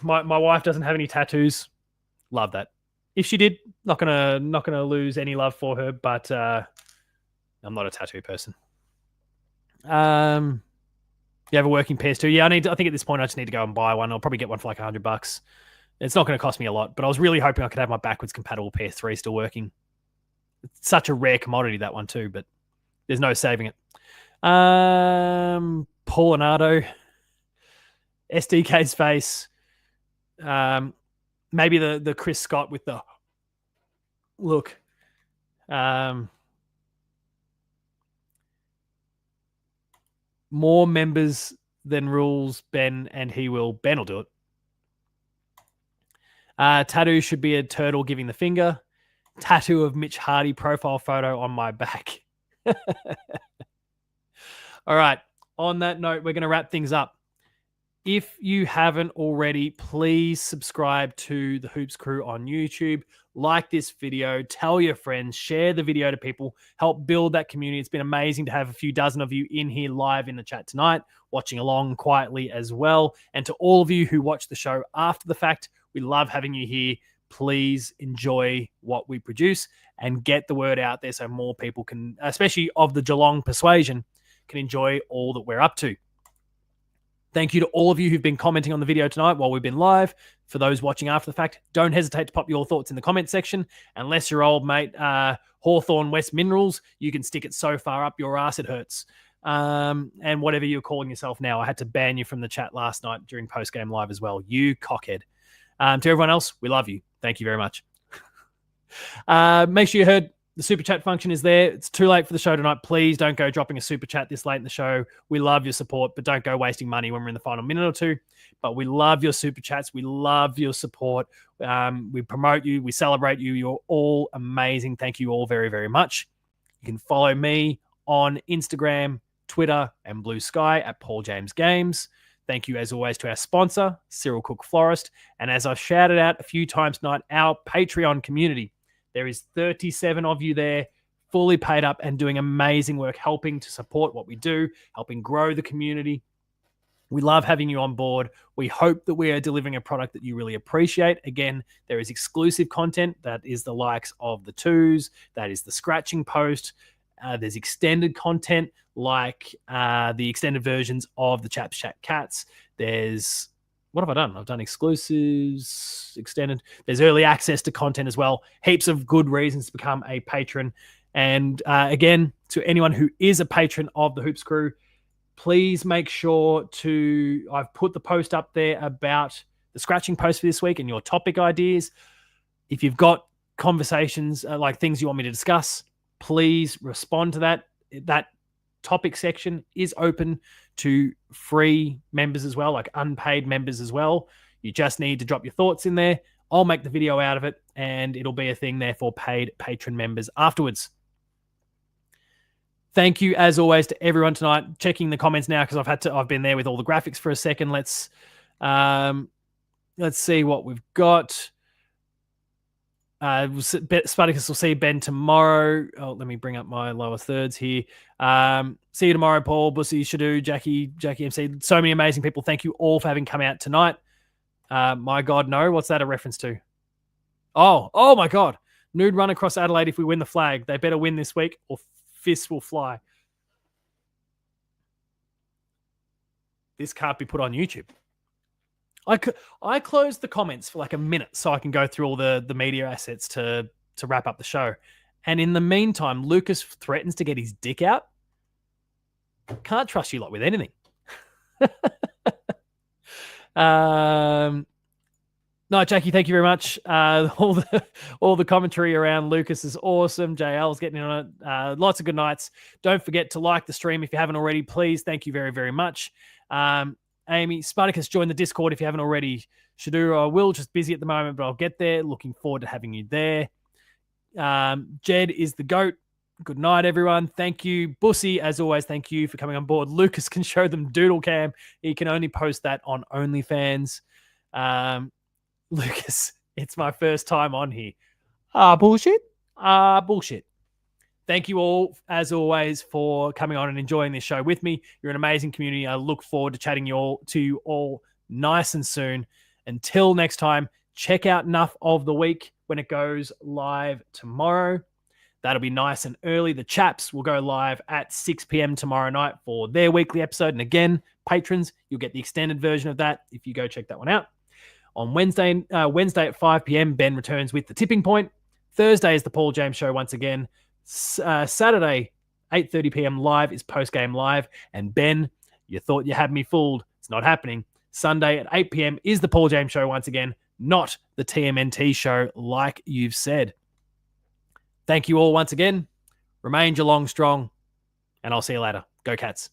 my wife doesn't have any tattoos. Love that. If she did, not gonna lose any love for her, but I'm not a tattoo person. You have a working PS2? Yeah, I think at this point I just need to go and buy one. I'll probably get one for like $100. It's not going to cost me a lot, but I was really hoping I could have my backwards compatible PS3 still working. It's such a rare commodity, that one too, but there's no saving it. Paul Leonardo, SDK's face. Maybe the Chris Scott with the look. More members than rules, Ben, and he will. Ben will do it. Tattoo should be a turtle giving the finger. Tattoo of Mitch Hardy profile photo on my back. All right. On that note, we're going to wrap things up. If you haven't already, please subscribe to the Hoops Crew on YouTube. Like this video, tell your friends, share the video to people, help build that community. It's been amazing to have a few dozen of you in here live in the chat tonight, watching along quietly as well. And to all of you who watch the show after the fact, we love having you here. Please enjoy what we produce and get the word out there so more people can, especially of the Geelong persuasion, can enjoy all that we're up to. Thank you to all of you who've been commenting on the video tonight while we've been live. For those watching after the fact, don't hesitate to pop your thoughts in the comment section. Unless your old mate, Hawthorne West Minerals, you can stick it so far up your ass it hurts. And whatever you're calling yourself now, I had to ban you from the chat last night during post-game live as well. You cockhead. To everyone else, we love you. Thank you very much. Make sure you heard the super chat function is there. It's too late for the show tonight. Please don't go dropping a super chat this late in the show. We love your support, but don't go wasting money when we're in the final minute or two. But we love your super chats. We love your support. We promote you. We celebrate you. You're all amazing. Thank you all very, very much. You can follow me on Instagram, Twitter, and Blue Sky at Paul James Games. Thank you, as always, to our sponsor, Cyril Cook Florist. And as I've shouted out a few times tonight, our Patreon community. There is 37 of you there, fully paid up and doing amazing work, helping to support what we do, helping grow the community. We love having you on board. We hope that we are delivering a product that you really appreciate. Again, there is exclusive content that is the likes of the twos, that is the scratching post. There's extended content like the extended versions of the Chaps Chat Cats. There's, what have I done? I've done exclusives, extended. There's early access to content as well. Heaps of good reasons to become a patron. And again, to anyone who is a patron of the Hoops Crew, please make sure I've put the post up there about the scratching post for this week and your topic ideas. If you've got conversations like things you want me to discuss, please respond to that. That topic section is open to free members as well, like unpaid members as well. You just need to drop your thoughts in there. I'll make the video out of it, and it'll be a thing there for paid patron members afterwards. Thank you, as always, to everyone tonight. Checking the comments now because I've been there with all the graphics for a second. Let's see what we've got. Spartacus will see Ben tomorrow. Oh, let me bring up my lower thirds here. See you tomorrow, Paul, Bussy, Shadu, Jackie MC. So many amazing people. Thank you all for having come out tonight. My God, no. What's that a reference to? Oh my God. Nude run across Adelaide if we win the flag. They better win this week or fists will fly. This can't be put on YouTube. I closed the comments for like a minute so I can go through all the media assets to wrap up the show. And in the meantime, Lucas threatens to get his dick out. Can't trust you lot with anything. No, Jackie, thank you very much. All the commentary around Lucas is awesome. JL's getting in on it. Lots of good nights. Don't forget to like the stream if you haven't already, please. Thank you very, very much. Amy, Spartacus, join the Discord if you haven't already. Shadura, I will, just busy at the moment, but I'll get there. Looking forward to having you there. Jed is the GOAT. Good night, everyone. Thank you. Bussy, as always, thank you for coming on board. Lucas can show them Doodle Cam. He can only post that on OnlyFans. Lucas, it's my first time on here. Bullshit. Bullshit. Thank you all, as always, for coming on and enjoying this show with me. You're an amazing community. I look forward to chatting to you all nice and soon. Until next time, check out Enough of the Week when it goes live tomorrow. That'll be nice and early. The chaps will go live at 6 p.m. tomorrow night for their weekly episode. And again, patrons, you'll get the extended version of that if you go check that one out. On Wednesday at 5 p.m., Ben returns with The Tipping Point. Thursday is the Paul James Show once again. Saturday, 8:30 p.m. live is Postgame Live. And Ben, you thought you had me fooled. It's not happening. Sunday at 8 p.m. is the Paul James Show once again, not the TMNT Show like you've said. Thank you all once again. Remain Geelong strong, and I'll see you later. Go Cats.